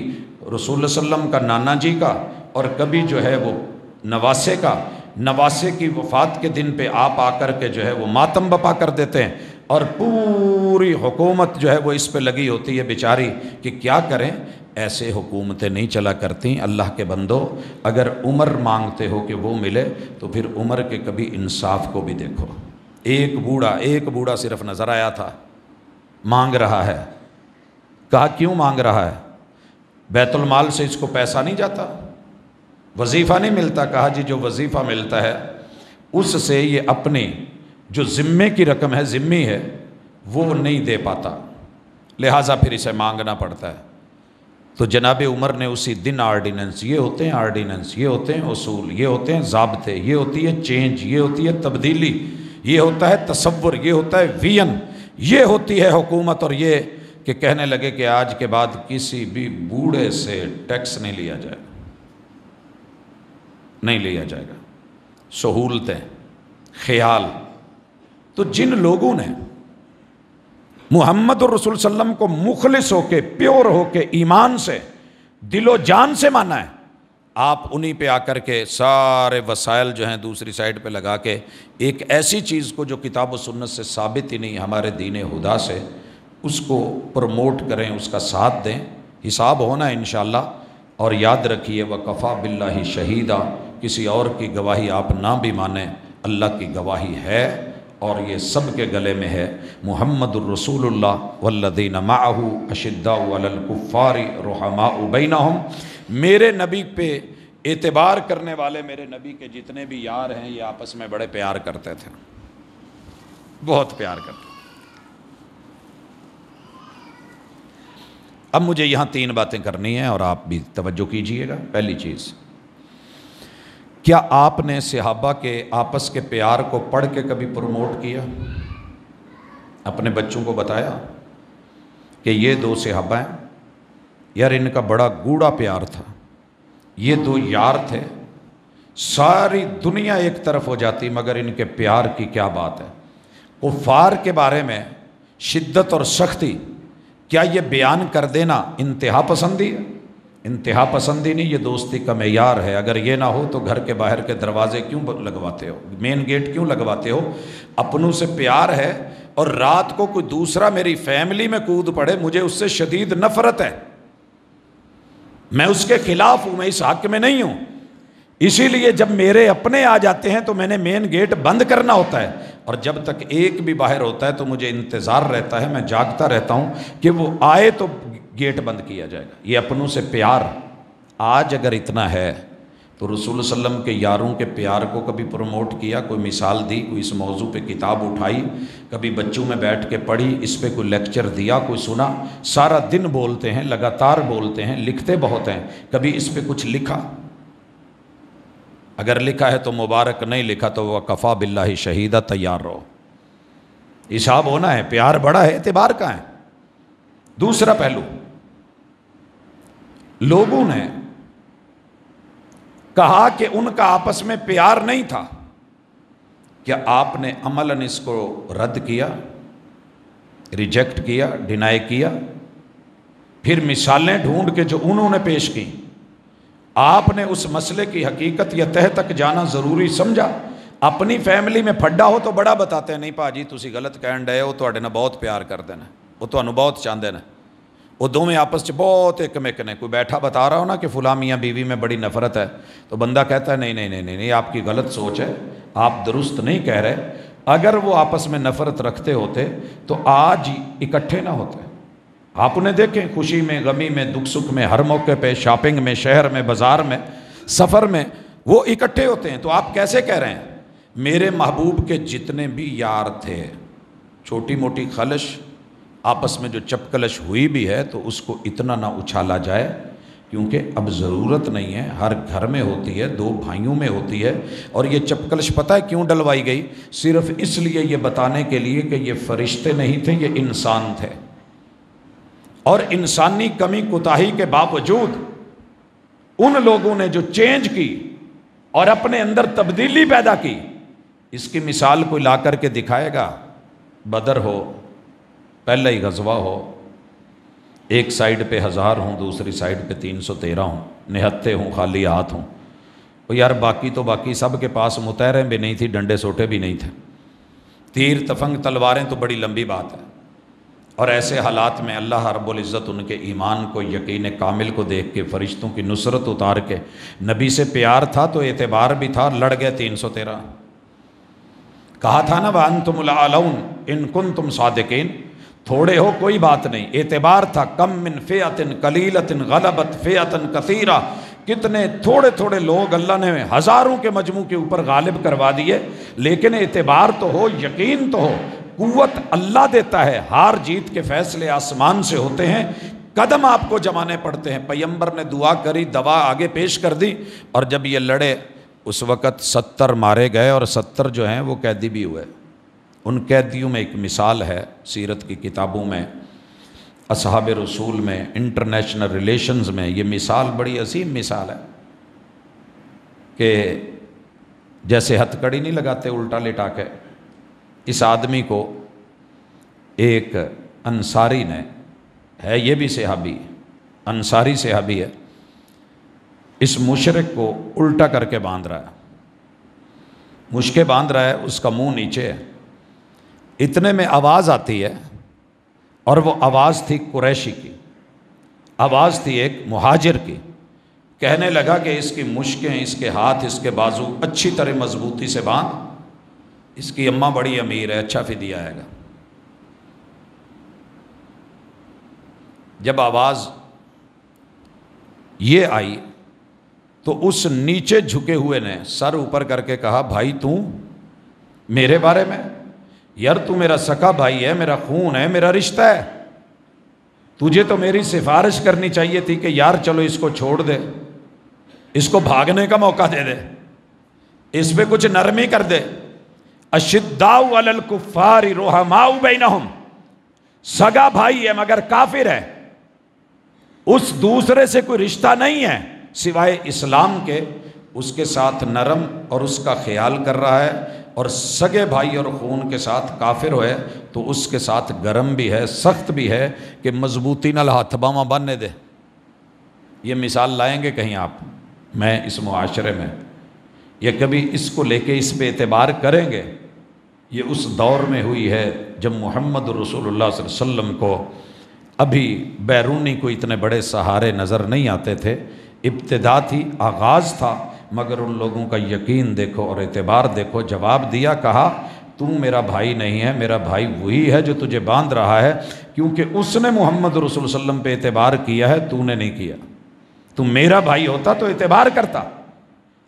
رسول اللہ صلی اللہ علیہ وسلم کا نانا جی کا اور کبھی جو ہے وہ نواسے کا، نواسے کی وفات کے دن پہ آپ آ کر کے جو ہے وہ ماتم بپا کر دیتے ہیں، اور پوری حکومت جو ہے وہ اس پہ لگی ہوتی ہے بیچاری کہ کیا کریں۔ ایسے حکومتیں نہیں چلا کرتی۔ اللہ کے بندو، اگر عمر مانگتے ہو کہ وہ ملے تو پھر عمر کے کبھی انصاف کو بھی دیکھو۔ ایک بوڑھا صرف نظر آیا تھا، مانگ رہا ہے، کہا کیوں مانگ رہا ہے؟ بیت المال سے اس کو پیسہ نہیں جاتا، وظیفہ نہیں ملتا؟ کہا جی جو وظیفہ ملتا ہے اس سے یہ اپنی جو ذمے کی رقم ہے، ذمی ہے، وہ نہیں دے پاتا، لہٰذا پھر اسے مانگنا پڑتا ہے۔ تو جناب عمر نے اسی دن آرڈیننس، یہ ہوتے ہیں آرڈیننس، یہ ہوتے ہیں اصول، یہ ہوتے ہیں ضابطے، یہ ہوتی ہے چینج، یہ ہوتی ہے تبدیلی، یہ ہوتا ہے تصور، یہ ہوتا ہے ویژن، یہ ہوتی ہے حکومت، اور یہ کہ کہنے لگے کہ آج کے بعد کسی بھی بوڑھے سے ٹیکس نہیں لیا جائے گا، نہیں لیا جائے گا، سہولتیں، خیال۔ تو جن لوگوں نے محمد الرسول صلی اللہ علیہ وسلم کو مخلص ہو کے، پیور ہو کے، ایمان سے، دل و جان سے مانا ہے، آپ انہی پہ آ کر کے سارے وسائل جو ہیں دوسری سائڈ پہ لگا کے ایک ایسی چیز کو جو کتاب و سنت سے ثابت ہی نہیں ہمارے دین خدا سے، اس کو پروموٹ کریں، اس کا ساتھ دیں۔ حساب ہونا ہے انشاءاللہ، اور یاد رکھیے وَقَفَى بِاللَّهِ شَهِيدًا، کسی اور کی گواہی آپ نہ بھی مانیں، اللہ کی گواہی ہے، اور یہ سب کے گلے میں ہے۔ محمد الرسول اللہ والذین معہ اشداء علی الکفار رحماء بینہم، میرے نبی پہ اعتبار کرنے والے میرے نبی کے جتنے بھی یار ہیں یہ آپس میں بڑے پیار کرتے تھے، بہت پیار کرتے۔ اب مجھے یہاں 3 باتیں کرنی ہیں اور آپ بھی توجہ کیجئے گا۔ پہلی چیز، کیا آپ نے صحابہ کے آپس کے پیار کو پڑھ کے کبھی پروموٹ کیا؟ اپنے بچوں کو بتایا کہ یہ 2 صحابہ ہیں یار، ان کا بڑا گوڑا پیار تھا، یہ 2 یار تھے، ساری دنیا ایک طرف ہو جاتی مگر ان کے پیار کی کیا بات ہے۔ کفار کے بارے میں شدت اور سختی، کیا یہ بیان کر دینا انتہا پسندی ہے؟ انتہا پسندی نہیں، یہ دوستی کا معیار ہے۔ اگر یہ نہ ہو تو گھر کے باہر کے دروازے کیوں لگواتے ہو، مین گیٹ کیوں لگواتے ہو؟ اپنوں سے پیار ہے، اور رات کو کوئی دوسرا میری فیملی میں کود پڑے، مجھے اس سے شدید نفرت ہے، میں اس کے خلاف ہوں، میں اس حق میں نہیں ہوں۔ اسی لیے جب میرے اپنے آ جاتے ہیں تو میں نے مین گیٹ بند کرنا ہوتا ہے، اور جب تک ایک بھی باہر ہوتا ہے تو مجھے انتظار رہتا ہے، میں جاگتا رہتا ہوں کہ وہ آئے تو گیٹ بند کیا جائے گا۔ یہ اپنوں سے پیار آج اگر اتنا ہے تو رسول صلی اللہ علیہ وسلم کے یاروں کے پیار کو کبھی پروموٹ کیا؟ کوئی مثال دی؟ کوئی اس موضوع پہ کتاب اٹھائی؟ کبھی بچوں میں بیٹھ کے پڑھی؟ اس پہ کوئی لیکچر دیا؟ کوئی سنا؟ سارا دن بولتے ہیں، لگاتار بولتے ہیں، لکھتے بہت ہیں، کبھی اس پہ کچھ لکھا؟ اگر لکھا ہے تو مبارک، نہیں لکھا تو وہ کفا باللہ شہیدہ، تیار رہو، حساب ہونا ہے۔ پیار بڑا ہے، اعتبار کا ہے۔ دوسرا پہلو، لوگوں نے کہا کہ ان کا آپس میں پیار نہیں تھا، کیا آپ نے عملاً اس کو رد کیا، ریجیکٹ کیا، ڈینائی کیا؟ پھر مثالیں ڈھونڈ کے جو انہوں نے پیش کی، آپ نے اس مسئلے کی حقیقت یا تہ تک جانا ضروری سمجھا؟ اپنی فیملی میں پھڈا ہو تو بڑا بتاتے ہیں، نہیں پاجی تسی غلط کہن ڈے ہو، تواڈے نال بہت پیار کردے نے، وہ تانوں بہت چاہندے نے، وہ دونوں آپس چ بہت ایک مک نے۔ کوئی بیٹھا بتا رہا ہو نا کہ فلاں میاں بیوی میں بڑی نفرت ہے، تو بندہ کہتا ہے نہیں نہیں نہیں نہیں، آپ کی غلط سوچ ہے، آپ درست نہیں کہہ رہے۔ اگر وہ آپس میں نفرت رکھتے ہوتے تو آج اکٹھے نہ ہوتے۔ آپ انہیں دیکھیں، خوشی میں، غمی میں، دکھ سکھ میں، ہر موقع پہ، شاپنگ میں، شہر میں، بازار میں، سفر میں، وہ اکٹھے ہوتے ہیں۔ تو آپ کیسے کہہ رہے ہیں؟ میرے محبوب کے جتنے بھی یار تھے، چھوٹی موٹی خلش آپس میں جو چپکلش ہوئی بھی ہے تو اس کو اتنا نہ اچھالا جائے، کیونکہ اب ضرورت نہیں ہے، ہر گھر میں ہوتی ہے، 2 بھائیوں میں ہوتی ہے۔ اور یہ چپکلش پتہ ہے کیوں ڈلوائی گئی؟ صرف اس لیے، یہ بتانے کے لیے کہ یہ فرشتے نہیں تھے، یہ انسان تھے، اور انسانی کمی کوتاہی کے باوجود ان لوگوں نے جو چینج کی اور اپنے اندر تبدیلی پیدا کی، اس کی مثال کوئی لا کر کے دکھائے گا؟ بدر ہو، پہلا ہی غزوہ ہو، ایک سائیڈ پہ 1000 ہوں، دوسری سائیڈ پہ 313 ہوں، نہتے ہوں، خالی ہاتھ ہوں، وہ یار باقی تو باقی، سب کے پاس مطہریں بھی نہیں تھی، ڈنڈے سوٹے بھی نہیں تھے، تیر تفنگ تلواریں تو بڑی لمبی بات ہے۔ اور ایسے حالات میں اللہ رب العزت ان کے ایمان کو، یقین کامل کو دیکھ کے، فرشتوں کی نصرت اتار کے، نبی سے پیار تھا تو اعتبار بھی تھا، لڑ گئے 313۔ کہا تھا نا وَأَنْتُمُ الْأَعْلَوْنَ إِن كُنْتُمْ صَادِقِينَ، تھوڑے ہو کوئی بات نہیں، اعتبار تھا۔ کم من فئۃ قلیلۃ غلبت فئۃ کثیرہ، کتنے تھوڑے تھوڑے لوگ اللہ نے ہزاروں کے مجموع کے اوپر غالب کروا دیے، لیکن اعتبار تو ہو، یقین تو ہو۔ قوت اللہ دیتا ہے، ہار جیت کے فیصلے آسمان سے ہوتے ہیں، قدم آپ کو جمانے پڑتے ہیں۔ پیغمبر نے دعا کری، دوا آگے پیش کر دی، اور جب یہ لڑے اس وقت 70 مارے گئے، اور 70 جو ہیں وہ قیدی بھی ہوئے۔ ان قیدیوں میں ایک مثال ہے سیرت کی کتابوں میں، اصحاب رسول میں، انٹرنیشنل ریلیشنز میں، یہ مثال بڑی عظیم مثال ہے کہ جیسے ہتھ کڑی نہیں لگاتے الٹا لٹا کے، اس آدمی کو ایک انصاری نے، ہے یہ بھی صحابی، انصاری صحابی ہے، اس مشرک کو الٹا کر کے باندھ رہا ہے، مشکے باندھ رہا ہے، اس کا منہ نیچے ہے۔ اتنے میں آواز آتی ہے، اور وہ آواز تھی قریشی کی، آواز تھی ایک مہاجر کی۔ کہنے لگا کہ اس کی مشکیں، اس کے ہاتھ، اس کے بازو اچھی طرح مضبوطی سے باندھ، اس کی اماں بڑی امیر ہے، اچھا فدیہ آئے گا۔ جب آواز یہ آئی تو اس نیچے جھکے ہوئے نے سر اوپر کر کے کہا، بھائی تو میرے بارے میں؟ یار تو میرا سکا بھائی ہے، میرا خون ہے، میرا رشتہ ہے، تجھے تو میری سفارش کرنی چاہیے تھی کہ یار چلو اس کو چھوڑ دے، اس کو بھاگنے کا موقع دے دے، اس پہ کچھ نرمی کر دے۔ اشداء علی الکفار رحماء بینہم، سگا بھائی ہے مگر کافر ہے، اس دوسرے سے کوئی رشتہ نہیں ہے سوائے اسلام کے، اس کے ساتھ نرم اور اس کا خیال کر رہا ہے، اور سگے بھائی اور خون کے ساتھ کافر ہوئے تو اس کے ساتھ گرم بھی ہے، سخت بھی ہے کہ مضبوطی نال ہاتھ باواں باندھنے دے۔ یہ مثال لائیں گے کہیں آپ میں اس معاشرے میں، یا کبھی اس کو لے کے اس پہ اعتبار کریں گے؟ یہ اس دور میں ہوئی ہے جب محمد رسول اللہ صلی اللہ علیہ وسلم کو ابھی بیرونی کو اتنے بڑے سہارے نظر نہیں آتے تھے، ابتدا تھی، آغاز تھا، مگر ان لوگوں کا یقین دیکھو اور اعتبار دیکھو۔ جواب دیا، کہا تو میرا بھائی نہیں ہے، میرا بھائی وہی ہے جو تجھے باندھ رہا ہے، کیونکہ اس نے محمد رسول اللہ علیہ وسلم پہ اعتبار کیا ہے، تو نے نہیں کیا۔ تو میرا بھائی ہوتا تو اعتبار کرتا۔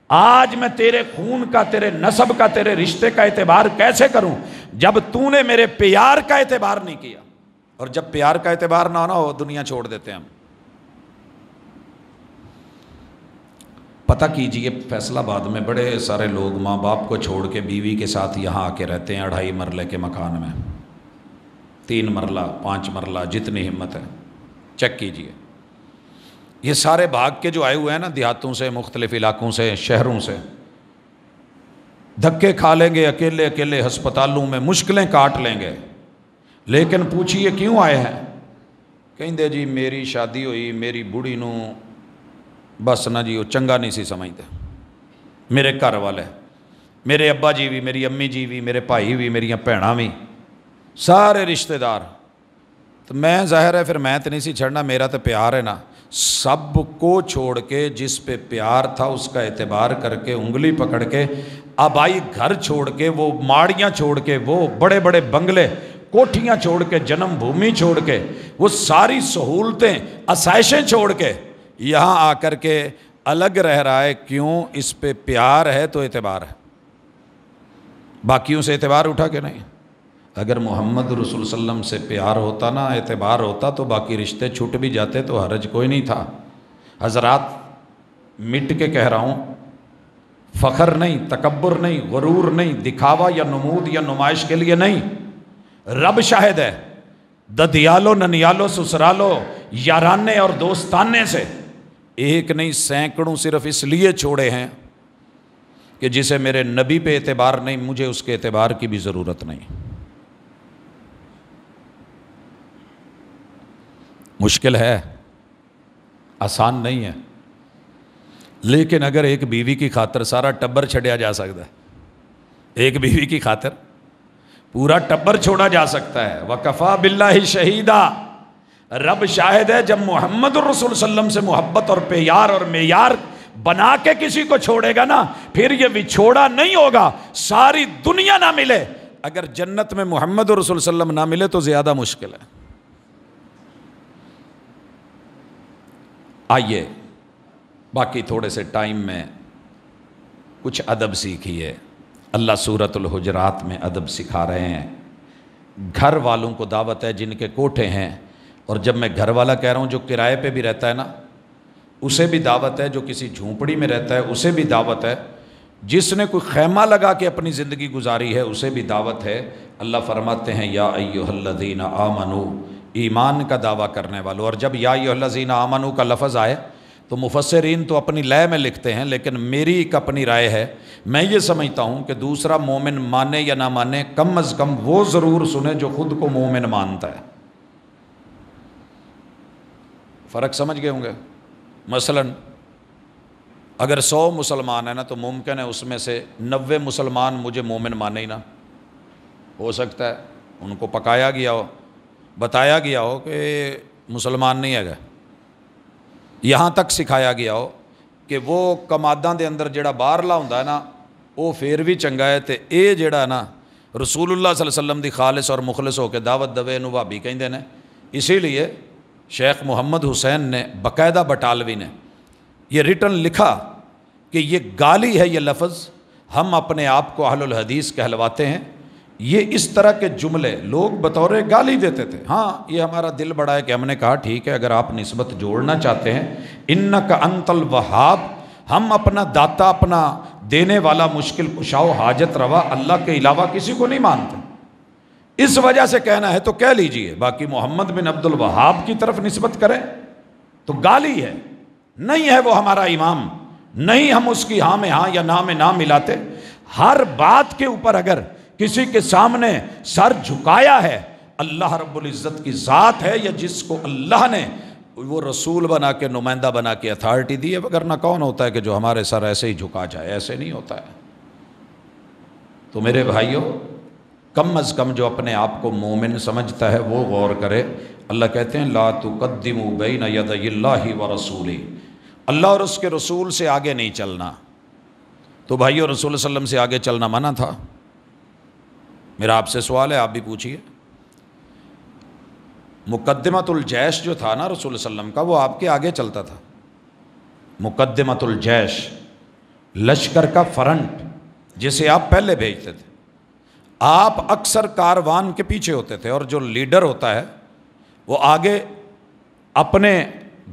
آج میں تیرے خون کا، تیرے نسب کا، تیرے رشتے کا اعتبار کیسے کروں جب تو نے میرے پیار کا اعتبار نہیں کیا؟ اور جب پیار کا اعتبار نہ ہو دنیا چھوڑ دیتے ہیں ہم۔ پتہ کیجئے فیصل آباد میں بڑے سارے لوگ ماں باپ کو چھوڑ کے بیوی کے ساتھ یہاں آ کے رہتے ہیں 2.5 مرلے کے مکان میں، 3 مرلہ 5 مرلہ جتنی ہمت ہے، چیک کیجئے۔ یہ سارے بھاگ کے جو آئے ہوئے ہیں نا دیہاتوں سے، مختلف علاقوں سے، شہروں سے، دھکے کھا لیں گے اکیلے اکیلے ہسپتالوں میں، مشکلیں کاٹ لیں گے، لیکن پوچھئے کیوں آئے ہیں؟ کہیں دے جی میری شادی ہوئی، میری بوڑھی نو بس نہ جی وہ چنگا نہیں سی سمجھتے، میرے گھر والے، میرے ابا جی بھی، میری امی جی بھی، میرے بھائی بھی، میری بھیناں بھی، سارے رشتہ دار، تو میں ظاہر ہے پھر میں تو نہیں سی چھڑنا، میرا تو پیار ہے نا۔ سب کو چھوڑ کے جس پہ پیار تھا اس کا اعتبار کر کے انگلی پکڑ کے آبائی گھر چھوڑ کے، وہ ماڑیاں چھوڑ کے، وہ بڑے بڑے بنگلے کوٹھیاں چھوڑ کے، جنم بھومی چھوڑ کے، وہ ساری سہولتیں آسائشیں چھوڑ کے یہاں آ کر کے الگ رہ رہا ہے۔ کیوں؟ اس پہ پیار ہے تو اعتبار ہے۔ باقیوں سے اعتبار اٹھا کے نہیں۔ اگر محمد رسول صلی اللہ علیہ وسلم سے پیار ہوتا نا، اعتبار ہوتا، تو باقی رشتے چھوٹ بھی جاتے تو حرج کوئی نہیں تھا۔ حضرات مٹ کے کہہ رہا ہوں، فخر نہیں، تکبر نہیں، غرور نہیں، دکھاوا یا نمود یا نمائش کے لیے نہیں، رب شاہد ہے، ددیالو ننیالو سسرالو یارانے اور دوستانے سے ایک نہیں سینکڑوں صرف اس لیے چھوڑے ہیں کہ جسے میرے نبی پہ اعتبار نہیں، مجھے اس کے اعتبار کی بھی ضرورت نہیں۔ مشکل ہے، آسان نہیں ہے، لیکن اگر ایک بیوی کی خاطر سارا ٹبر چھڑیا جا سکتا ہے، ایک بیوی کی خاطر پورا ٹبر چھوڑا جا سکتا ہے۔ وَكَفَى بِاللَّهِ شَهِيدًا، رب شاہد ہے جب محمد الرسول صلی اللہ علیہ وسلم سے محبت اور پیار اور معیار بنا کے کسی کو چھوڑے گا نا، پھر یہ بچھوڑا نہیں ہوگا، ساری دنیا نہ ملے، اگر جنت میں محمد الرسول صلی اللہ علیہ وسلم نہ ملے تو زیادہ مشکل ہے۔ آئیے باقی تھوڑے سے ٹائم میں کچھ ادب سیکھیے۔ اللہ سورۃ الحجرات میں ادب سکھا رہے ہیں۔ گھر والوں کو دعوت ہے جن کے کوٹھے ہیں، اور جب میں گھر والا کہہ رہا ہوں جو کرائے پہ بھی رہتا ہے نا، اسے بھی دعوت ہے، جو کسی جھونپڑی میں رہتا ہے اسے بھی دعوت ہے، جس نے کوئی خیمہ لگا کے اپنی زندگی گزاری ہے اسے بھی دعوت ہے۔ اللہ فرماتے ہیں یا ایھا الذین آمنو، ایمان کا دعویٰ کرنے والوں۔ اور جب یا ایھا الذین آمنو کا لفظ آئے تو مفسرین تو اپنی لے میں لکھتے ہیں، لیکن میری ایک اپنی رائے ہے، میں یہ سمجھتا ہوں کہ دوسرا مومن مانے یا نہ مانے، کم از کم وہ ضرور سنے جو خود کو مومن مانتا ہے۔ فرق سمجھ گئے ہوں گے؟ مثلا اگر 100 مسلمان ہیں نا تو ممکن ہے اس میں سے 90 مسلمان مجھے مومن مانے ہی نہ، ہو سکتا ہے ان کو پکایا گیا ہو، بتایا گیا ہو کہ مسلمان نہیں ہے گا، یہاں تک سکھایا گیا ہو کہ وہ کماداں دے اندر جڑا باہرلا ہوندا ہے نا وہ پھر بھی چنگا ہے، تے اے جڑا نا رسول اللہ صلی اللہ علیہ وسلم دی خالص اور مخلص ہو کے دعوت دوے نو بھابی کہندے نے۔ اسی لیے شیخ محمد حسین نے باقاعدہ بٹالوی نے یہ ریٹن لکھا کہ یہ گالی ہے، یہ لفظ ہم اپنے آپ کو اہل الحدیث کہلواتے ہیں، یہ اس طرح کے جملے لوگ بطور گالی دیتے تھے. ہاں یہ ہمارا دل بڑا ہے کہ ہم نے کہا ٹھیک ہے اگر آپ نسبت جوڑنا چاہتے ہیں انک انت الوہاب، ہم اپنا داتا، اپنا دینے والا، مشکل کشاؤ، حاجت روا اللہ کے علاوہ کسی کو نہیں مانتے، اس وجہ سے کہنا ہے تو کہہ لیجئے. باقی محمد بن عبد الوہاب کی طرف نسبت کریں تو گالی ہے. نہیں ہے وہ ہمارا امام، نہیں ہم اس کی ہاں میں ہاں یا نہ میں نہ ملاتے. ہر بات کے اوپر اگر کسی کے سامنے سر جھکایا ہے، اللہ رب العزت کی ذات ہے یا جس کو اللہ نے وہ رسول بنا کے، نمائندہ بنا کے اتھارٹی دی ہے، وگرنہ کون ہوتا ہے کہ جو ہمارے سر ایسے ہی جھکا جائے؟ ایسے نہیں ہوتا ہے. تو میرے بھائیوں، کم از کم جو اپنے آپ کو مومن سمجھتا ہے وہ غور کرے. اللہ کہتے ہیں لا تقدموا بین یدی اللہ ورسولہ، اللہ اور اس کے رسول سے آگے نہیں چلنا. تو بھائیو رسول صلی اللہ علیہ وسلم سے آگے چلنا منع تھا. میرا آپ سے سوال ہے، آپ بھی پوچھیے. مقدمۃ الجیش جو تھا نا رسول صلی اللہ علیہ وسلم کا، وہ آپ کے آگے چلتا تھا. مقدمۃ الجیش، لشکر کا فرنٹ جسے آپ پہلے بھیجتے تھے. آپ اکثر کاروان کے پیچھے ہوتے تھے، اور جو لیڈر ہوتا ہے وہ آگے، اپنے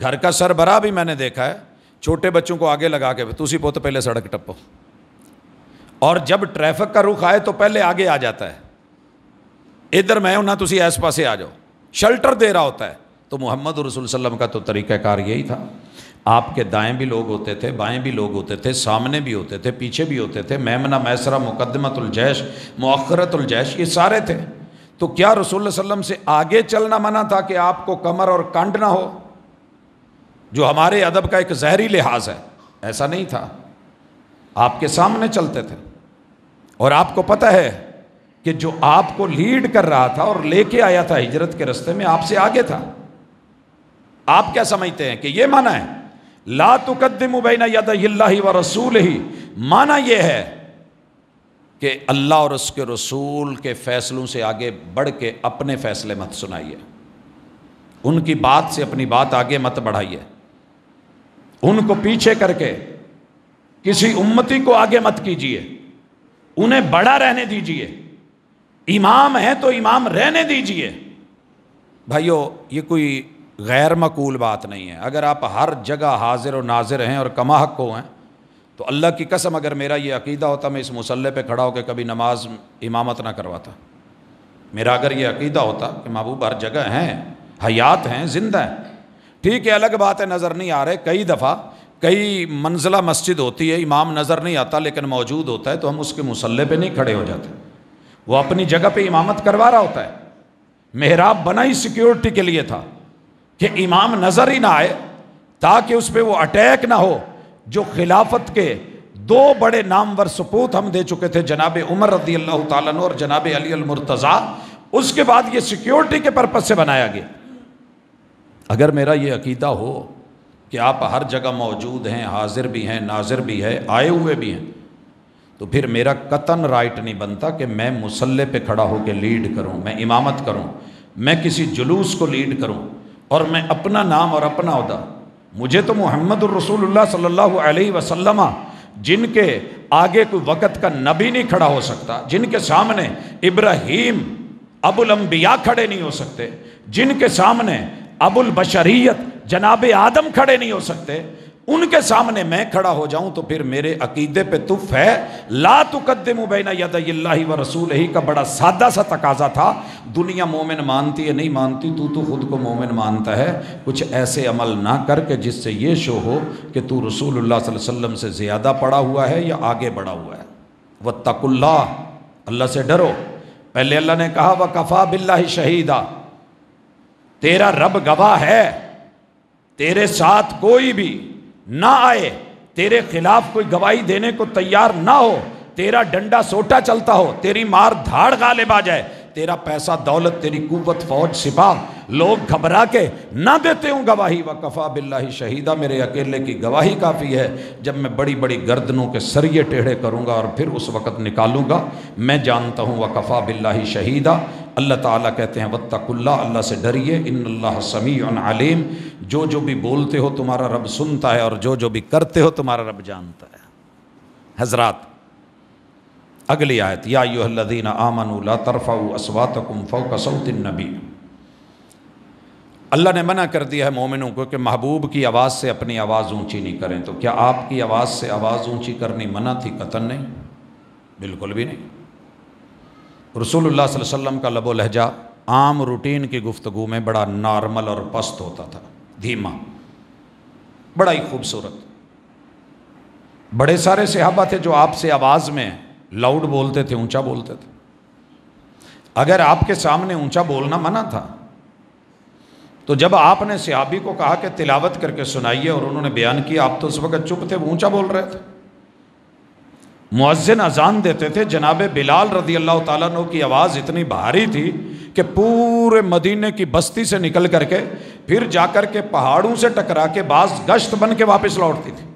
گھر کا سربراہ بھی میں نے دیکھا ہے چھوٹے بچوں کو آگے لگا کے تسی پوت پہلے سڑک ٹپو، اور جب ٹریفک کا رخ آئے تو پہلے آگے آ جاتا ہے، ادھر میں ہوں نا تسی ایس پاسے آ جاؤ، شلٹر دے رہا ہوتا ہے. تو محمد رسول صلی اللہ علیہ وسلم کا تو طریقہ کار یہی تھا. آپ کے دائیں بھی لوگ ہوتے تھے، بائیں بھی لوگ ہوتے تھے، سامنے بھی ہوتے تھے، پیچھے بھی ہوتے تھے، میمنہ، میسرہ، مقدمۃ الجیش، مؤخرۃ الجیش، یہ سارے تھے. تو کیا رسول اللہ صلی اللہ علیہ وسلم سے آگے چلنا منع تھا کہ آپ کو کمر اور کنڈ نہ ہو، جو ہمارے ادب کا ایک ظاہری لحاظ ہے؟ ایسا نہیں تھا. آپ کے سامنے چلتے تھے، اور آپ کو پتہ ہے کہ جو آپ کو لیڈ کر رہا تھا اور لے کے آیا تھا ہجرت کے رستے میں، آپ سے آگے تھا. آپ کیا سمجھتے ہیں کہ یہ معنی ہے لا تقدموا بین یدی اللہ ورسولہ؟ معنی یہ ہے کہ اللہ اور اس کے رسول کے فیصلوں سے آگے بڑھ کے اپنے فیصلے مت سنائیے، ان کی بات سے اپنی بات آگے مت بڑھائیے، ان کو پیچھے کر کے کسی امتی کو آگے مت کیجیے، انہیں بڑا رہنے دیجیے. امام ہے تو امام رہنے دیجیے. بھائیو یہ کوئی غیر معقول بات نہیں ہے. اگر آپ ہر جگہ حاضر و ناظر ہیں اور کما حق کو ہیں تو اللہ کی قسم اگر میرا یہ عقیدہ ہوتا میں اس مصلی پہ کھڑا ہو کے کبھی نماز امامت نہ کرواتا. میرا اگر یہ عقیدہ ہوتا کہ محبوب ہر جگہ ہیں، حیات ہیں، زندہ ہیں، ٹھیک ہے الگ بات ہے نظر نہیں آ رہے. کئی دفعہ کئی منزلہ مسجد ہوتی ہے، امام نظر نہیں آتا لیکن موجود ہوتا ہے، تو ہم اس کے مصلی پہ نہیں کھڑے ہو جاتے. وہ اپنی جگہ پہ امامت کروا رہا ہوتا ہے. محراب بنا ہی سیکیورٹی کے لیے تھا کہ امام نظر ہی نہ آئے، تاکہ اس پہ وہ اٹیک نہ ہو. جو خلافت کے دو بڑے نامور سپوت ہم دے چکے تھے، جناب عمر رضی اللہ تعالیٰ عنہ اور جناب علی المرتضیٰ، اس کے بعد یہ سیکیورٹی کے پرپس سے بنایا گیا. اگر میرا یہ عقیدہ ہو کہ آپ ہر جگہ موجود ہیں، حاضر بھی ہیں، ناظر بھی ہے، آئے ہوئے بھی ہیں، تو پھر میرا قطعاً رائٹ نہیں بنتا کہ میں مصلی پہ کھڑا ہو کے لیڈ کروں، میں امامت کروں، میں کسی جلوس کو لیڈ کروں، اور میں اپنا نام اور اپنا عہدہ. مجھے تو محمد الرسول اللہ صلی اللہ علیہ وسلم، جن کے آگے کوئی وقت کا نبی نہیں کھڑا ہو سکتا، جن کے سامنے ابراہیم ابو الانبیاء کھڑے نہیں ہو سکتے، جن کے سامنے ابو البشریت جناب آدم کھڑے نہیں ہو سکتے، ان کے سامنے میں کھڑا ہو جاؤں تو پھر میرے عقیدے پہ تف ہے. لا تقدموا بین یدی اللہ ورسولہ کا بڑا سادہ سا تقاضا تھا. دنیا مومن مانتی ہے نہیں مانتی، تو خود کو مومن مانتا ہے. کچھ ایسے عمل نہ کر کے جس سے یہ شو ہو کہ تو رسول اللہ صلی اللہ علیہ وسلم سے زیادہ پڑا ہوا ہے یا آگے بڑھا ہوا ہے. واتقوا اللہ، اللہ سے ڈرو. پہلے اللہ نے کہا وکفیٰ باللہ شہیدا، تیرا رب گواہ ہے. تیرے ساتھ کوئی بھی نہ آئے، تیرے خلاف کوئی گواہی دینے کو تیار نہ ہو، تیرا ڈنڈا سوٹا چلتا ہو، تیری مار دھاڑ غالب آ جائے، تیرا پیسہ دولت، تیری قوت، فوج، سپاہ، لوگ گھبرا کے نہ دیتے ہوں گواہی، وکفیٰ باللہ شہیدہ، میرے اکیلے کی گواہی کافی ہے. جب میں بڑی بڑی گردنوں کے سریے ٹیڑھے کروں گا اور پھر اس وقت نکالوں گا، میں جانتا ہوں وکفیٰ باللہ شہیدہ. اللہ تعالیٰ کہتے ہیں واتقوا اللہ، اللہ سے ڈریے. ان اللہ سمیع علیم، جو جو بھی بولتے ہو تمہارا رب سنتا ہے، اور جو جو بھی کرتے ہو تمہارا رب جانتا ہے. حضرات اگلی آیت یا ایھا الذین آمنوا لا ترفعوا اصواتکم فوق صوت النبی، اللہ نے منع کر دیا ہے مومنوں کو کہ محبوب کی آواز سے اپنی آواز اونچی نہیں کریں۔ تو کیا آپ کی آواز سے آواز اونچی کرنی منع تھی؟ قطعاً نہیں، بالکل بھی نہیں۔ رسول اللہ صلی اللہ علیہ وسلم کا لب و لہجہ عام روٹین کی گفتگو میں بڑا نارمل اور پست ہوتا تھا، دھیما، بڑا ہی خوبصورت۔ بڑے سارے صحابہ تھے جو آپ سے آواز میں لاؤڈ بولتے تھے، اونچا بولتے تھے۔ اگر آپ کے سامنے اونچا بولنا منع تھا تو جب آپ نے صحابی کو کہا کہ تلاوت کر کے سنائیے اور انہوں نے بیان کیا، آپ تو اس وقت چپ تھے، وہ اونچا بول رہے تھے۔ مؤذن اذان دیتے تھے، جناب بلال رضی اللہ تعالیٰ عنہ کی آواز اتنی بھاری تھی کہ پورے مدینے کی بستی سے نکل کر کے پھر جا کر کے پہاڑوں سے ٹکرا کے بعض گشت بن کے واپس لوٹتی تھی۔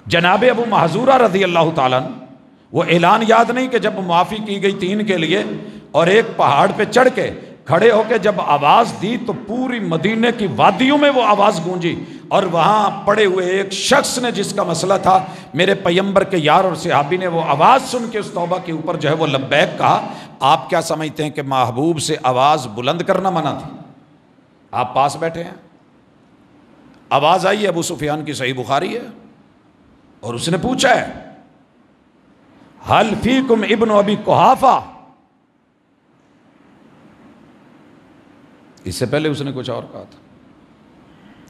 جناب ابو محذورہ رضی اللہ تعالیٰ عنہ، وہ اعلان یاد نہیں کہ جب معافی کی گئی 3 کے لیے اور ایک پہاڑ پہ چڑھ کے کھڑے ہو کے جب آواز دی تو پوری مدینے کی وادیوں میں وہ آواز گونجی، اور وہاں پڑے ہوئے ایک شخص نے جس کا مسئلہ تھا میرے پیغمبر کے یار اور صحابی نے وہ آواز سن کے اس توبہ کے اوپر جو ہے وہ لبیک کہا۔ آپ کیا سمجھتے ہیں کہ محبوب سے آواز بلند کرنا منع تھی؟ آپ پاس بیٹھے ہیں، آواز آئی ہے، ابو سفیان کی صحیح بخاری ہے، اور اس نے پوچھا ہے حل فیکم ابن ابی قحافہ، اس سے پہلے اس نے کچھ اور کہا تھا،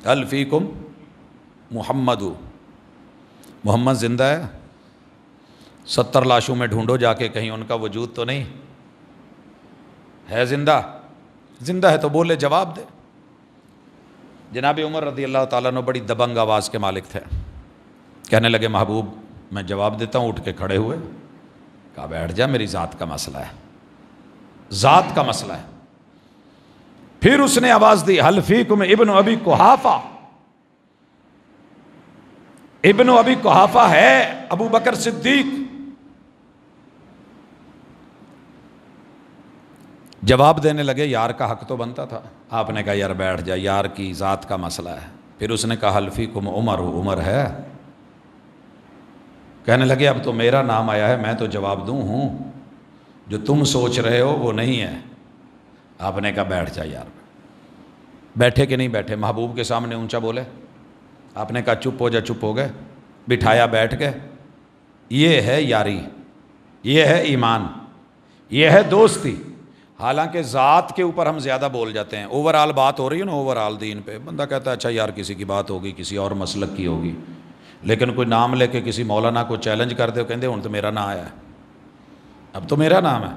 حل فیکم محمد، محمد زندہ ہے؟ 70 لاشوں میں ڈھونڈو جا کے، کہیں ان کا وجود تو نہیں ہے؟ زندہ زندہ ہے تو بولے، جواب دے۔ جناب عمر رضی اللہ تعالیٰ عنہ بڑی دبنگ آواز کے مالک تھے، کہنے لگے محبوب میں جواب دیتا ہوں، اٹھ کے کھڑے ہوئے، کہا بیٹھ جا، میری ذات کا مسئلہ ہے، ذات کا مسئلہ ہے۔ پھر اس نے آواز دی حل فیکم ابن ابی قحافہ، ابن ابی قحافہ ہے ابو بکر صدیق۔ جواب دینے لگے، یار کا حق تو بنتا تھا۔ آپ نے کہا یار بیٹھ جا، یار کی ذات کا مسئلہ ہے۔ پھر اس نے کہا حل فیکم عمر، عمر ہے؟ کہنے لگے اب تو میرا نام آیا ہے، میں تو جواب دوں ہوں، جو تم سوچ رہے ہو وہ نہیں ہے۔ آپ نے کہا بیٹھ جا یار۔ بیٹھے کہ نہیں بیٹھے؟ محبوب کے سامنے اونچا بولے؟ آپ نے کہا چپ ہو جا، چپ ہو گئے، بٹھایا، بیٹھ گئے۔ یہ ہے یاری، یہ ہے ایمان، یہ ہے دوستی۔ حالانکہ ذات کے اوپر ہم زیادہ بول جاتے ہیں، اوورآل بات ہو رہی ہے نا، اوورآل دین پہ بندہ کہتا ہے اچھا یار کسی کی بات ہوگی، کسی اور مسلک کی ہوگی، لیکن کوئی نام لے کے کسی مولانا کو چیلنج کر دے، کہتے ہوں تو میرا نام آیا ہے، اب تو میرا نام ہے،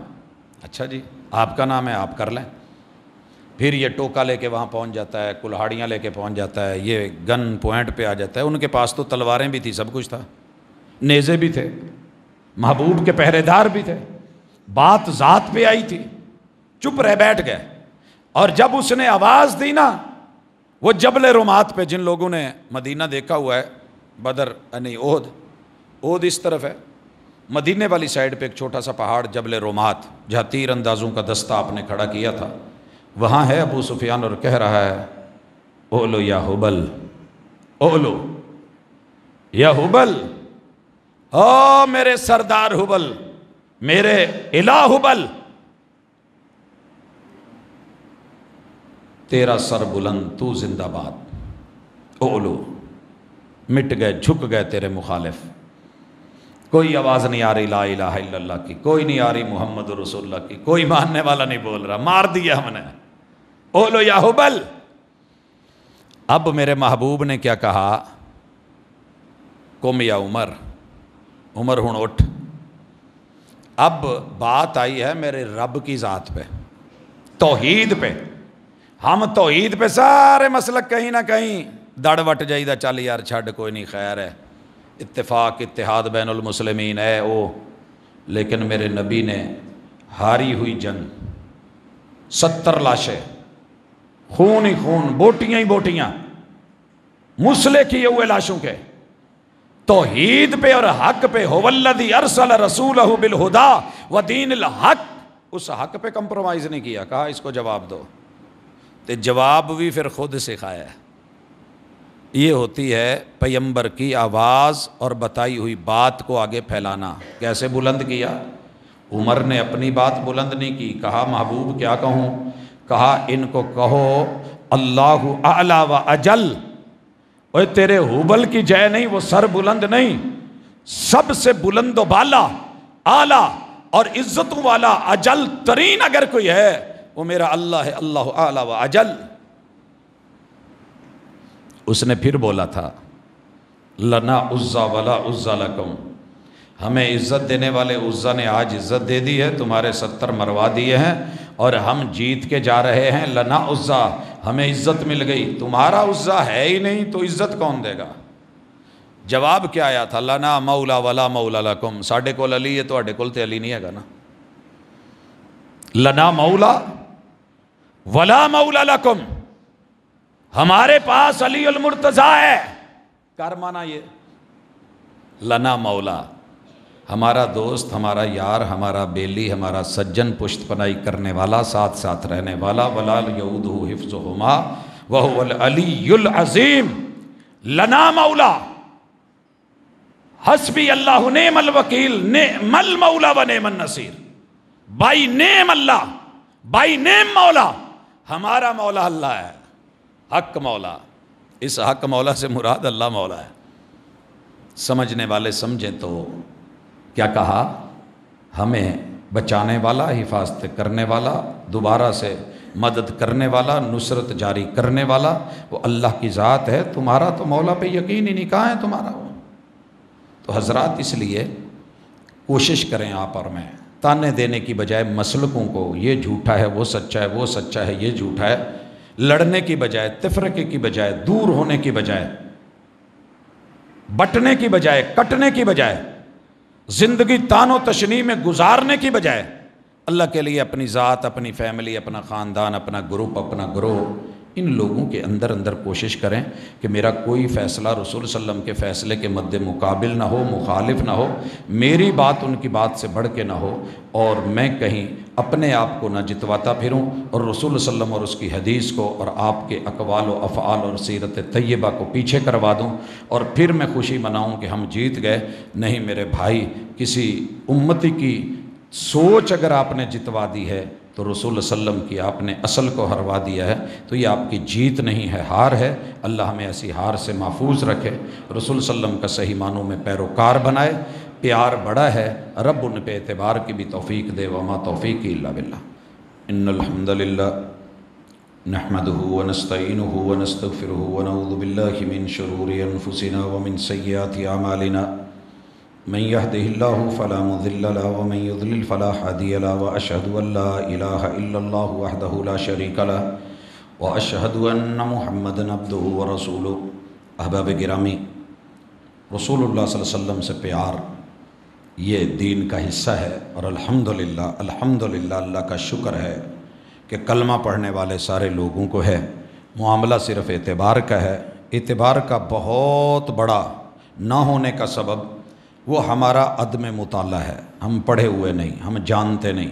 اچھا جی آپ کا نام ہے، آپ کر لیں۔ پھر یہ ٹوکا لے کے وہاں پہنچ جاتا ہے، کلہاڑیاں لے کے پہنچ جاتا ہے، یہ گن پوائنٹ پہ آ جاتا ہے۔ ان کے پاس تو تلواریں بھی تھی، سب کچھ تھا، نیزے بھی تھے، محبوب کے پہرے دار بھی تھے، بات ذات پہ آئی تھی، چپ رہ بیٹھ گئے۔ اور جب اس نے آواز دی نا، وہ جبل رمات پہ، جن لوگوں نے مدینہ دیکھا ہوا ہے، بدر نہیں احد اس طرف ہے، مدینے والی سائڈ پہ ایک چھوٹا سا پہاڑ جبل رمات، جہاں تیر اندازوں کا دستہ آپ نے کھڑا کیا تھا، وہاں ہے ابو سفیان اور کہہ رہا ہے اولو یا حبل، اولو یا حبل، او میرے سردار حبل، میرے الہ حبل، تیرا سر بلند، تو زندہ باد۔ اولو، مٹ گئے، جھک گئے تیرے مخالف۔ کوئی آواز نہیں آ رہی لا الہ الا اللہ کی، کوئی نہیں آ رہی محمد رسول اللہ کی، کوئی ماننے والا نہیں بول رہا، مار دیا ہم نے۔ اولو یا حبل۔ اب میرے محبوب نے کیا کہا؟ قم یا عمر، عمر ہن اٹھ۔ اب بات آئی ہے میرے رب کی ذات پہ، توحید پہ۔ ہم توحید پہ سارے مسلک کہیں نہ کہیں دڑ وٹ جائی دا، چل یار چھڈ کوئی نہیں، خیر ہے، اتفاق اتحاد بین المسلمین ہے او۔ لیکن میرے نبی نے ہاری ہوئی جنگ، 70 لاشیں، خون ہی خون، بوٹیاں ہی بوٹیاں، مسلح کیے ہوئے لاشوں کے، توحید پہ اور حق پہ۔ هو الذی ارسل رسولہ بالہدی ودین الحق، اس حق پہ کمپرومائز نہیں کیا، کہا اس کو جواب دو، تے جواب بھی پھر خود سکھایا ہے۔ یہ ہوتی ہے پیغمبر کی آواز اور بتائی ہوئی بات کو آگے پھیلانا۔ کیسے بلند کیا؟ عمر نے اپنی بات بلند نہیں کی، کہا محبوب کیا کہوں؟ کہا ان کو کہو اللہ اعلیٰ و اجل۔ اوے تیرے ہوبل کی جے نہیں، وہ سر بلند نہیں، سب سے بلند و بالا، اعلیٰ اور عزتوں والا اجل ترین اگر کوئی ہے وہ میرا اللہ ہے، اللہ اعلیٰ و اجل۔ اس نے پھر بولا تھا لنا عزا ولا عزا لکم، ہمیں عزت دینے والے عزا نے آج عزت دے دی ہے، تمہارے 70 مروا دیے ہیں اور ہم جیت کے جا رہے ہیں۔ لنا عزا، ہمیں عزت مل گئی، تمہارا عزا ہے ہی نہیں تو عزت کون دے گا؟ جواب کیا آیا تھا؟ لنا مولا ولا مولا لکم، ساڈے کول علی ہے تواڈے کول تے علی نہیں ہے گا نا۔ لنا مولا ولا مولا لکم، ہمارے پاس علی المرتضیٰ ہے۔ کر مانا یہ لنا مولا، ہمارا دوست، ہمارا یار، ہمارا بیلی، ہمارا سجن، پشت پنائی کرنے والا، ساتھ ساتھ رہنے والا، ولا یعودہ حفظہما وہو العلی العظیم۔ لنا مولا، حسبی اللہ نعم الوکیل، نعم المولا و نعم النصیر۔ بائی نعم اللہ، بائی نعم مولا، ہمارا مولا اللہ ہے، حق مولا۔ اس حق مولا سے مراد اللہ مولا ہے۔ سمجھنے والے سمجھیں تو کیا کہا؟ ہمیں بچانے والا، حفاظت کرنے والا، دوبارہ سے مدد کرنے والا، نصرت جاری کرنے والا وہ اللہ کی ذات ہے۔ تمہارا تو مولا پہ یقین ہی نہیں، کہاں ہے تمہارا وہ؟ تو حضرات اس لیے کوشش کریں آپ اور میں، تانے دینے کی بجائے مسلکوں کو، یہ جھوٹا ہے وہ سچا ہے، وہ سچا ہے یہ جھوٹا ہے، لڑنے کی بجائے، تفرقے کی بجائے، دور ہونے کی بجائے، بٹنے کی بجائے، کٹنے کی بجائے، زندگی تان و تشنیع میں گزارنے کی بجائے اللہ کے لیے اپنی ذات، اپنی فیملی، اپنا خاندان، اپنا گروپ، اپنا گروہ، ان لوگوں کے اندر کوشش کریں کہ میرا کوئی فیصلہ رسول صلی اللہ علیہ وسلم کے فیصلے کے مد مقابل نہ ہو، مخالف نہ ہو، میری بات ان کی بات سے بڑھ کے نہ ہو، اور میں کہیں اپنے آپ کو نہ جتواتا پھروں اور رسول صلی اللہ علیہ وسلم اور اس کی حدیث کو اور آپ کے اقوال و افعال اور سیرت طیبہ کو پیچھے کروا دوں اور پھر میں خوشی مناؤں کہ ہم جیت گئے۔ نہیں میرے بھائی، کسی امتی کی سوچ اگر آپ نے جتوا دی ہے تو رسول صلی اللہ علیہ وسلم کی آپ نے اصل کو ہروا دیا ہے، تو یہ آپ کی جیت نہیں ہے، ہار ہے۔ اللہ ہمیں ایسی ہار سے محفوظ رکھے، رسول صلی اللہ علیہ وسلم کا صحیح معنوں میں پیروکار بنائے۔ پیار بڑا ہے، رب ان پہ اعتبار کی بھی توفیق دے، وما توفیقی الا باللہ۔ ان الحمد للہ نحمدہ ونستعینہ ونستغفرہ ونعوذ باللہ من شرور انفسنا ومن سیئات اعمالنا، من يهده الله فلا مضل له ومن يضلل فلا هادي له، واشهد ان لا اله الا الله وحده لا شريك له، واشهد ان محمدا عبده ورسوله۔ احباب گرامی، رسول اللہ صلی اللہ علیہ وسلم سے پیار یہ دین کا حصہ ہے، اور الحمدللہ اللہ کا شکر ہے کہ کلمہ پڑھنے والے سارے لوگوں کو ہے۔ معاملہ صرف اعتبار کا ہے، اعتبار کا بہت بڑا نہ ہونے کا سبب وہ ہمارا عدم مطالعہ ہے۔ ہم پڑھے ہوئے نہیں، ہم جانتے نہیں،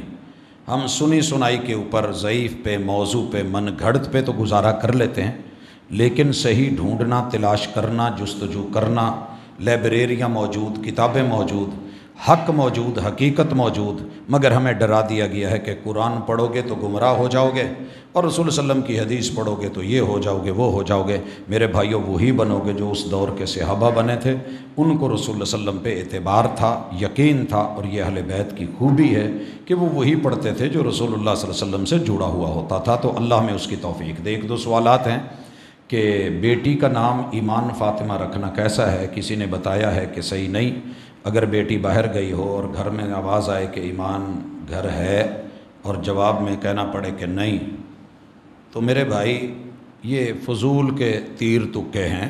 ہم سنی سنائی کے اوپر، ضعیف پہ، موضوع پہ، من گھڑت پہ تو گزارا کر لیتے ہیں، لیکن صحیح ڈھونڈنا، تلاش کرنا، جستجو کرنا، لائبریریاں موجود، کتابیں موجود، حق موجود، حقیقت موجود، مگر ہمیں ڈرا دیا گیا ہے کہ قرآن پڑھو گے تو گمراہ ہو جاؤ گے، اور رسول صلی اللہ علیہ وسلم کی حدیث پڑھو گے تو یہ ہو جاؤ گے، وہ ہو جاؤ گے۔ میرے بھائیوں، وہی بنو گے جو اس دور کے صحابہ بنے تھے۔ ان کو رسول اللہ صلی اللہ علیہ وسلم پہ اعتبار تھا، یقین تھا، اور یہ اہل بیت کی خوبی ہے کہ وہ وہی پڑھتے تھے جو رسول اللہ صلی اللہ علیہ وسلم سے جڑا ہوا ہوتا تھا۔ تو اللہ میں اس کی توفیق دے۔ ایک دو سوالات ہیں کہ بیٹی کا نام ایمان فاطمہ رکھنا کیسا ہے؟ کسی نے بتایا ہے کہ صحیح نہیں، اگر بیٹی باہر گئی ہو اور گھر میں آواز آئے کہ ایمان گھر ہے اور جواب میں کہنا پڑے کہ نہیں، تو میرے بھائی یہ فضول کے تیر تکے ہیں،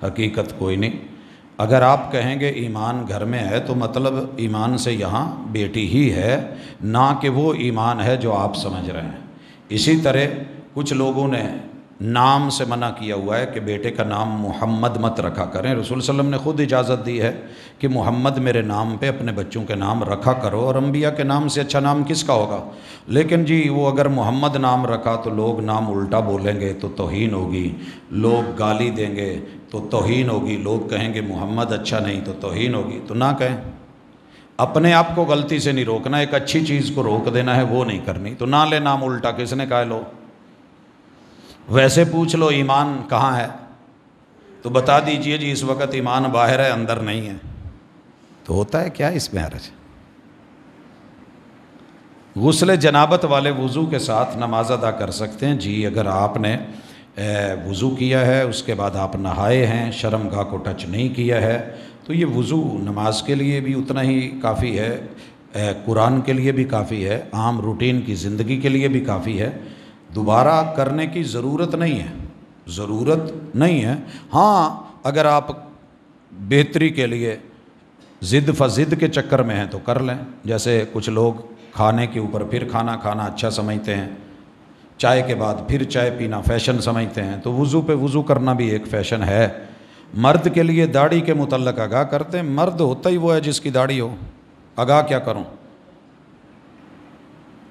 حقیقت کوئی نہیں۔ اگر آپ کہیں گے ایمان گھر میں ہے تو مطلب ایمان سے یہاں بیٹی ہی ہے، نہ کہ وہ ایمان ہے جو آپ سمجھ رہے ہیں۔ اسی طرح کچھ لوگوں نے نام سے منع کیا ہوا ہے کہ بیٹے کا نام محمد مت رکھا کریں۔ رسول صلی اللہ علیہ وسلم نے خود اجازت دی ہے کہ محمد میرے نام پہ اپنے بچوں کے نام رکھا کرو، اور انبیاء کے نام سے اچھا نام کس کا ہوگا؟ لیکن جی وہ اگر محمد نام رکھا تو لوگ نام الٹا بولیں گے تو توہین ہوگی، لوگ گالی دیں گے تو توہین ہوگی، لوگ کہیں گے محمد اچھا نہیں تو توہین ہوگی، تو نہ کہیں۔ اپنے آپ کو غلطی سے نہیں روکنا، ایک اچھی چیز کو روک دینا ہے، وہ نہیں کرنی، تو نہ لے نام الٹا، کس نے کہا لو؟ ویسے پوچھ لو ایمان کہاں ہے تو بتا دیجئے جی اس وقت ایمان باہر ہے، اندر نہیں ہے، تو ہوتا ہے کیا اس میں حرج؟ غسل جنابت والے وضو کے ساتھ نماز ادا کر سکتے ہیں جی، اگر آپ نے وضو کیا ہے، اس کے بعد آپ نہائے ہیں، شرمگاہ کو ٹچ نہیں کیا ہے، تو یہ وضو نماز کے لیے بھی اتنا ہی کافی ہے، قرآن کے لیے بھی کافی ہے، عام روٹین کی زندگی کے لیے بھی کافی ہے، دوبارہ کرنے کی ضرورت نہیں ہے۔ ہاں اگر آپ بہتری کے لیے ضد فضد کے چکر میں ہیں تو کر لیں، جیسے کچھ لوگ کھانے کے اوپر پھر کھانا اچھا سمجھتے ہیں، چائے کے بعد پھر چائے پینا فیشن سمجھتے ہیں، تو وضو پہ وضو کرنا بھی ایک فیشن ہے۔ مرد کے لیے داڑھی کے متعلق آگاہ کرتے ہیں، مرد ہوتا ہی وہ ہے جس کی داڑھی ہو، آگاہ کیا کروں؟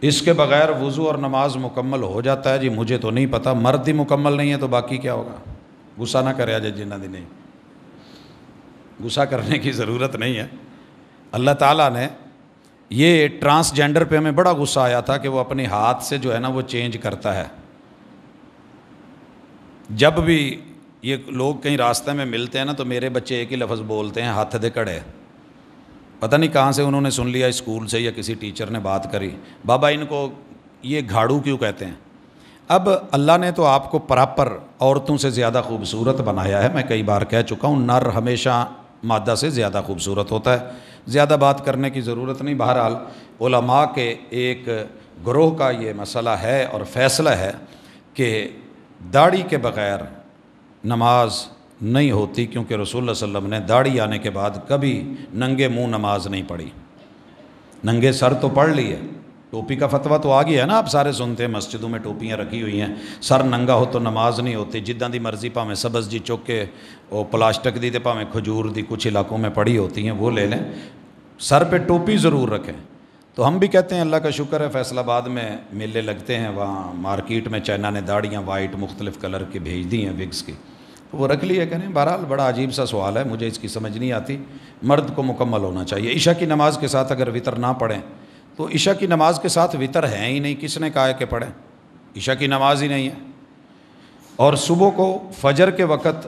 اس کے بغیر وضو اور نماز مکمل ہو جاتا ہے جی، مجھے تو نہیں پتہ، مرد ہی مکمل نہیں ہے تو باقی کیا ہوگا؟ غصہ نہ کرے آج جنہ دی نہیں، غصہ کرنے کی ضرورت نہیں ہے۔ اللہ تعالیٰ نے یہ ٹرانسجینڈر پہ ہمیں بڑا غصہ آیا تھا کہ وہ اپنے ہاتھ سے جو ہے نا وہ چینج کرتا ہے۔ جب بھی یہ لوگ کہیں راستے میں ملتے ہیں نا تو میرے بچے ایک ہی لفظ بولتے ہیں، ہاتھ دے کڑے۔ پتہ نہیں کہاں سے انہوں نے سن لیا، اسکول سے یا کسی ٹیچر نے بات کری، بابا ان کو یہ گھاڑو کیوں کہتے ہیں؟ اب اللہ نے تو آپ کو پراپر عورتوں سے زیادہ خوبصورت بنایا ہے، میں کئی بار کہہ چکا ہوں، نر ہمیشہ مادہ سے زیادہ خوبصورت ہوتا ہے، زیادہ بات کرنے کی ضرورت نہیں۔ بہرحال علماء کے ایک گروہ کا یہ مسئلہ ہے اور فیصلہ ہے کہ داڑھی کے بغیر نماز نہیں ہوتی، کیونکہ رسول اللہ صلی اللہ علیہ وسلم نے داڑھی آنے کے بعد کبھی ننگے منہ نماز نہیں پڑھی، ننگے سر تو پڑھ لی ہے، ٹوپی کا فتویٰ تو آ گیا ہے نا، آپ سارے سنتے ہیں مسجدوں میں ٹوپیاں رکھی ہوئی ہیں، سر ننگا ہو تو نماز نہیں ہوتی، جداں دی مرضی پاویں سبز جی چک کے وہ پلاسٹک دی تے پاویں کھجور دی کچھ علاقوں میں پڑی ہوتی ہیں، وہ لے لیں، سر پہ ٹوپی ضرور رکھیں۔ تو ہم بھی کہتے ہیں اللہ کا شکر ہے فیصل آباد میں میلے لگتے ہیں، وہاں مارکیٹ میں چائنا نے داڑیاں وائٹ مختلف کلر کی بھیج دی ہیں وگز کی، وہ رکھ لی ہے کہ نہیں۔ بہرحال بڑا عجیب سا سوال ہے، مجھے اس کی سمجھ نہیں آتی، مرد کو مکمل ہونا چاہیے۔ عشاء کی نماز کے ساتھ اگر وطر نہ پڑھیں تو عشاء کی نماز کے ساتھ وطر ہے ہی نہیں، کس نے کہا ہے کہ پڑھیں؟ عشاء کی نماز ہی نہیں ہے۔ اور صبح کو فجر کے وقت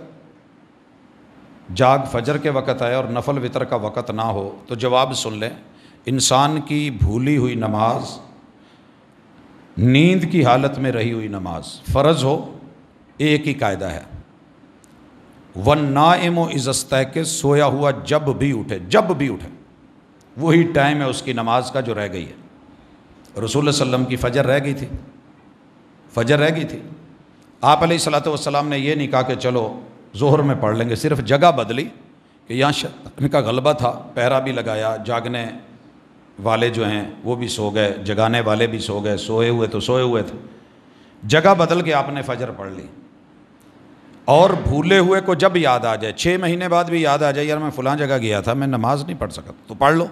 فجر کے وقت آئے اور نفل وطر کا وقت نہ ہو تو جواب سن لیں، انسان کی بھولی ہوئی نماز، نیند کی حالت میں رہی ہوئی نماز فرض ہو، ایک ہی قاعدہ ہے، وَالنَّائِمُ إِذَا اسْتَيْقَظَ، سویا ہوا جب بھی اٹھے وہی ٹائم ہے اس کی نماز کا جو رہ گئی ہے۔ رسول اللہ صلی اللہ علیہ وسلم کی فجر رہ گئی تھی، آپ علیہ الصلوۃ والسلام نے یہ نہیں کہا کہ چلو ظہر میں پڑھ لیں گے، صرف جگہ بدلی کہ یہاں شیطان کا غلبہ تھا، پہرا بھی لگایا، جاگنے والے جو ہیں وہ بھی سو گئے، جگانے والے بھی سو گئے، سوئے ہوئے تھے، جگہ بدل کے آپ نے فجر پڑھ لی۔ اور بھولے ہوئے کو جب یاد آ جائے، 6 مہینے بعد بھی یاد آ جائے یار میں فلاں جگہ گیا تھا، میں نماز نہیں پڑھ سکا، تو پڑھ لو۔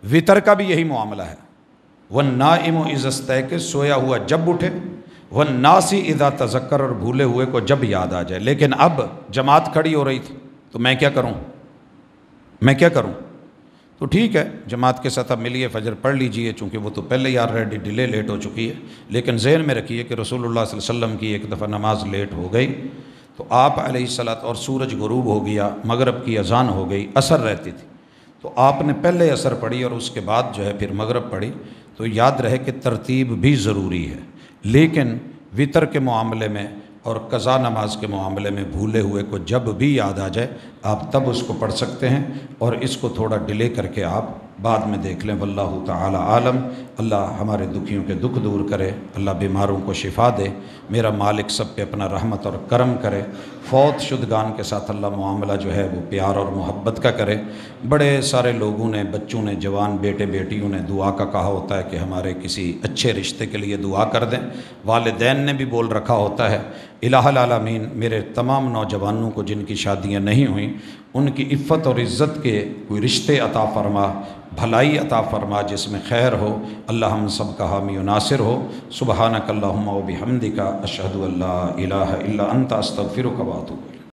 وطر کا بھی یہی معاملہ ہے، وَالنَّائِمُ إِذَا اسْتَيْقَظَ، سویا ہوا جب اٹھے، وَالنَّاسِ إِذَا تَذَكَّرَ، اور بھولے ہوئے کو جب یاد آ جائے۔ لیکن اب جماعت کھڑی ہو رہی تھی تو میں کیا کروں؟ تو ٹھیک ہے، جماعت کے ساتھ اب ملیے، فجر پڑھ لیجئے، چونکہ وہ تو پہلے ہی آلریڈی ڈیلے لیٹ ہو چکی ہے، لیکن ذہن میں رکھیے کہ رسول اللہ صلی اللہ علیہ وسلم کی ایک دفعہ نماز لیٹ ہو گئی تو آپ علیہ الصلوۃ، اور سورج غروب ہو گیا، مغرب کی اذان ہو گئی، عصر رہتی تھی، تو آپ نے پہلے عصر پڑھی اور اس کے بعد جو ہے پھر مغرب پڑھی۔ تو یاد رہے کہ ترتیب بھی ضروری ہے، لیکن وطر کے معاملے میں اور قضا نماز کے معاملے میں بھولے ہوئے کو جب بھی یاد آ جائے آپ تب اس کو پڑھ سکتے ہیں، اور اس کو تھوڑا ڈیلے کر کے آپ بعد میں دیکھ لیں۔ واللہ تعالی عالم۔ اللہ ہمارے دکھیوں کے دکھ دور کرے، اللہ بیماروں کو شفا دے، میرا مالک سب پہ اپنا رحمت اور کرم کرے، فوت شدگان کے ساتھ اللہ معاملہ جو ہے وہ پیار اور محبت کا کرے۔ بڑے سارے لوگوں نے، بچوں نے، جوان بیٹے بیٹیوں نے دعا کا کہا ہوتا ہے کہ ہمارے کسی اچھے رشتے کے لیے دعا کر دیں، والدین نے بھی بول رکھا ہوتا ہے۔ الہ العالمین میرے تمام نوجوانوں کو جن کی شادیاں نہیں ہوئیں ان کی عفت اور عزت کے کوئی رشتے عطا فرما، بھلائی عطا فرما جس میں خیر ہو، اللہ ہم سب کا حامی و ناصر ہو۔ سبحانک اللہم و بحمدک، اشہد ان لا الہ الا انت، استغفرک و اتوب الیک۔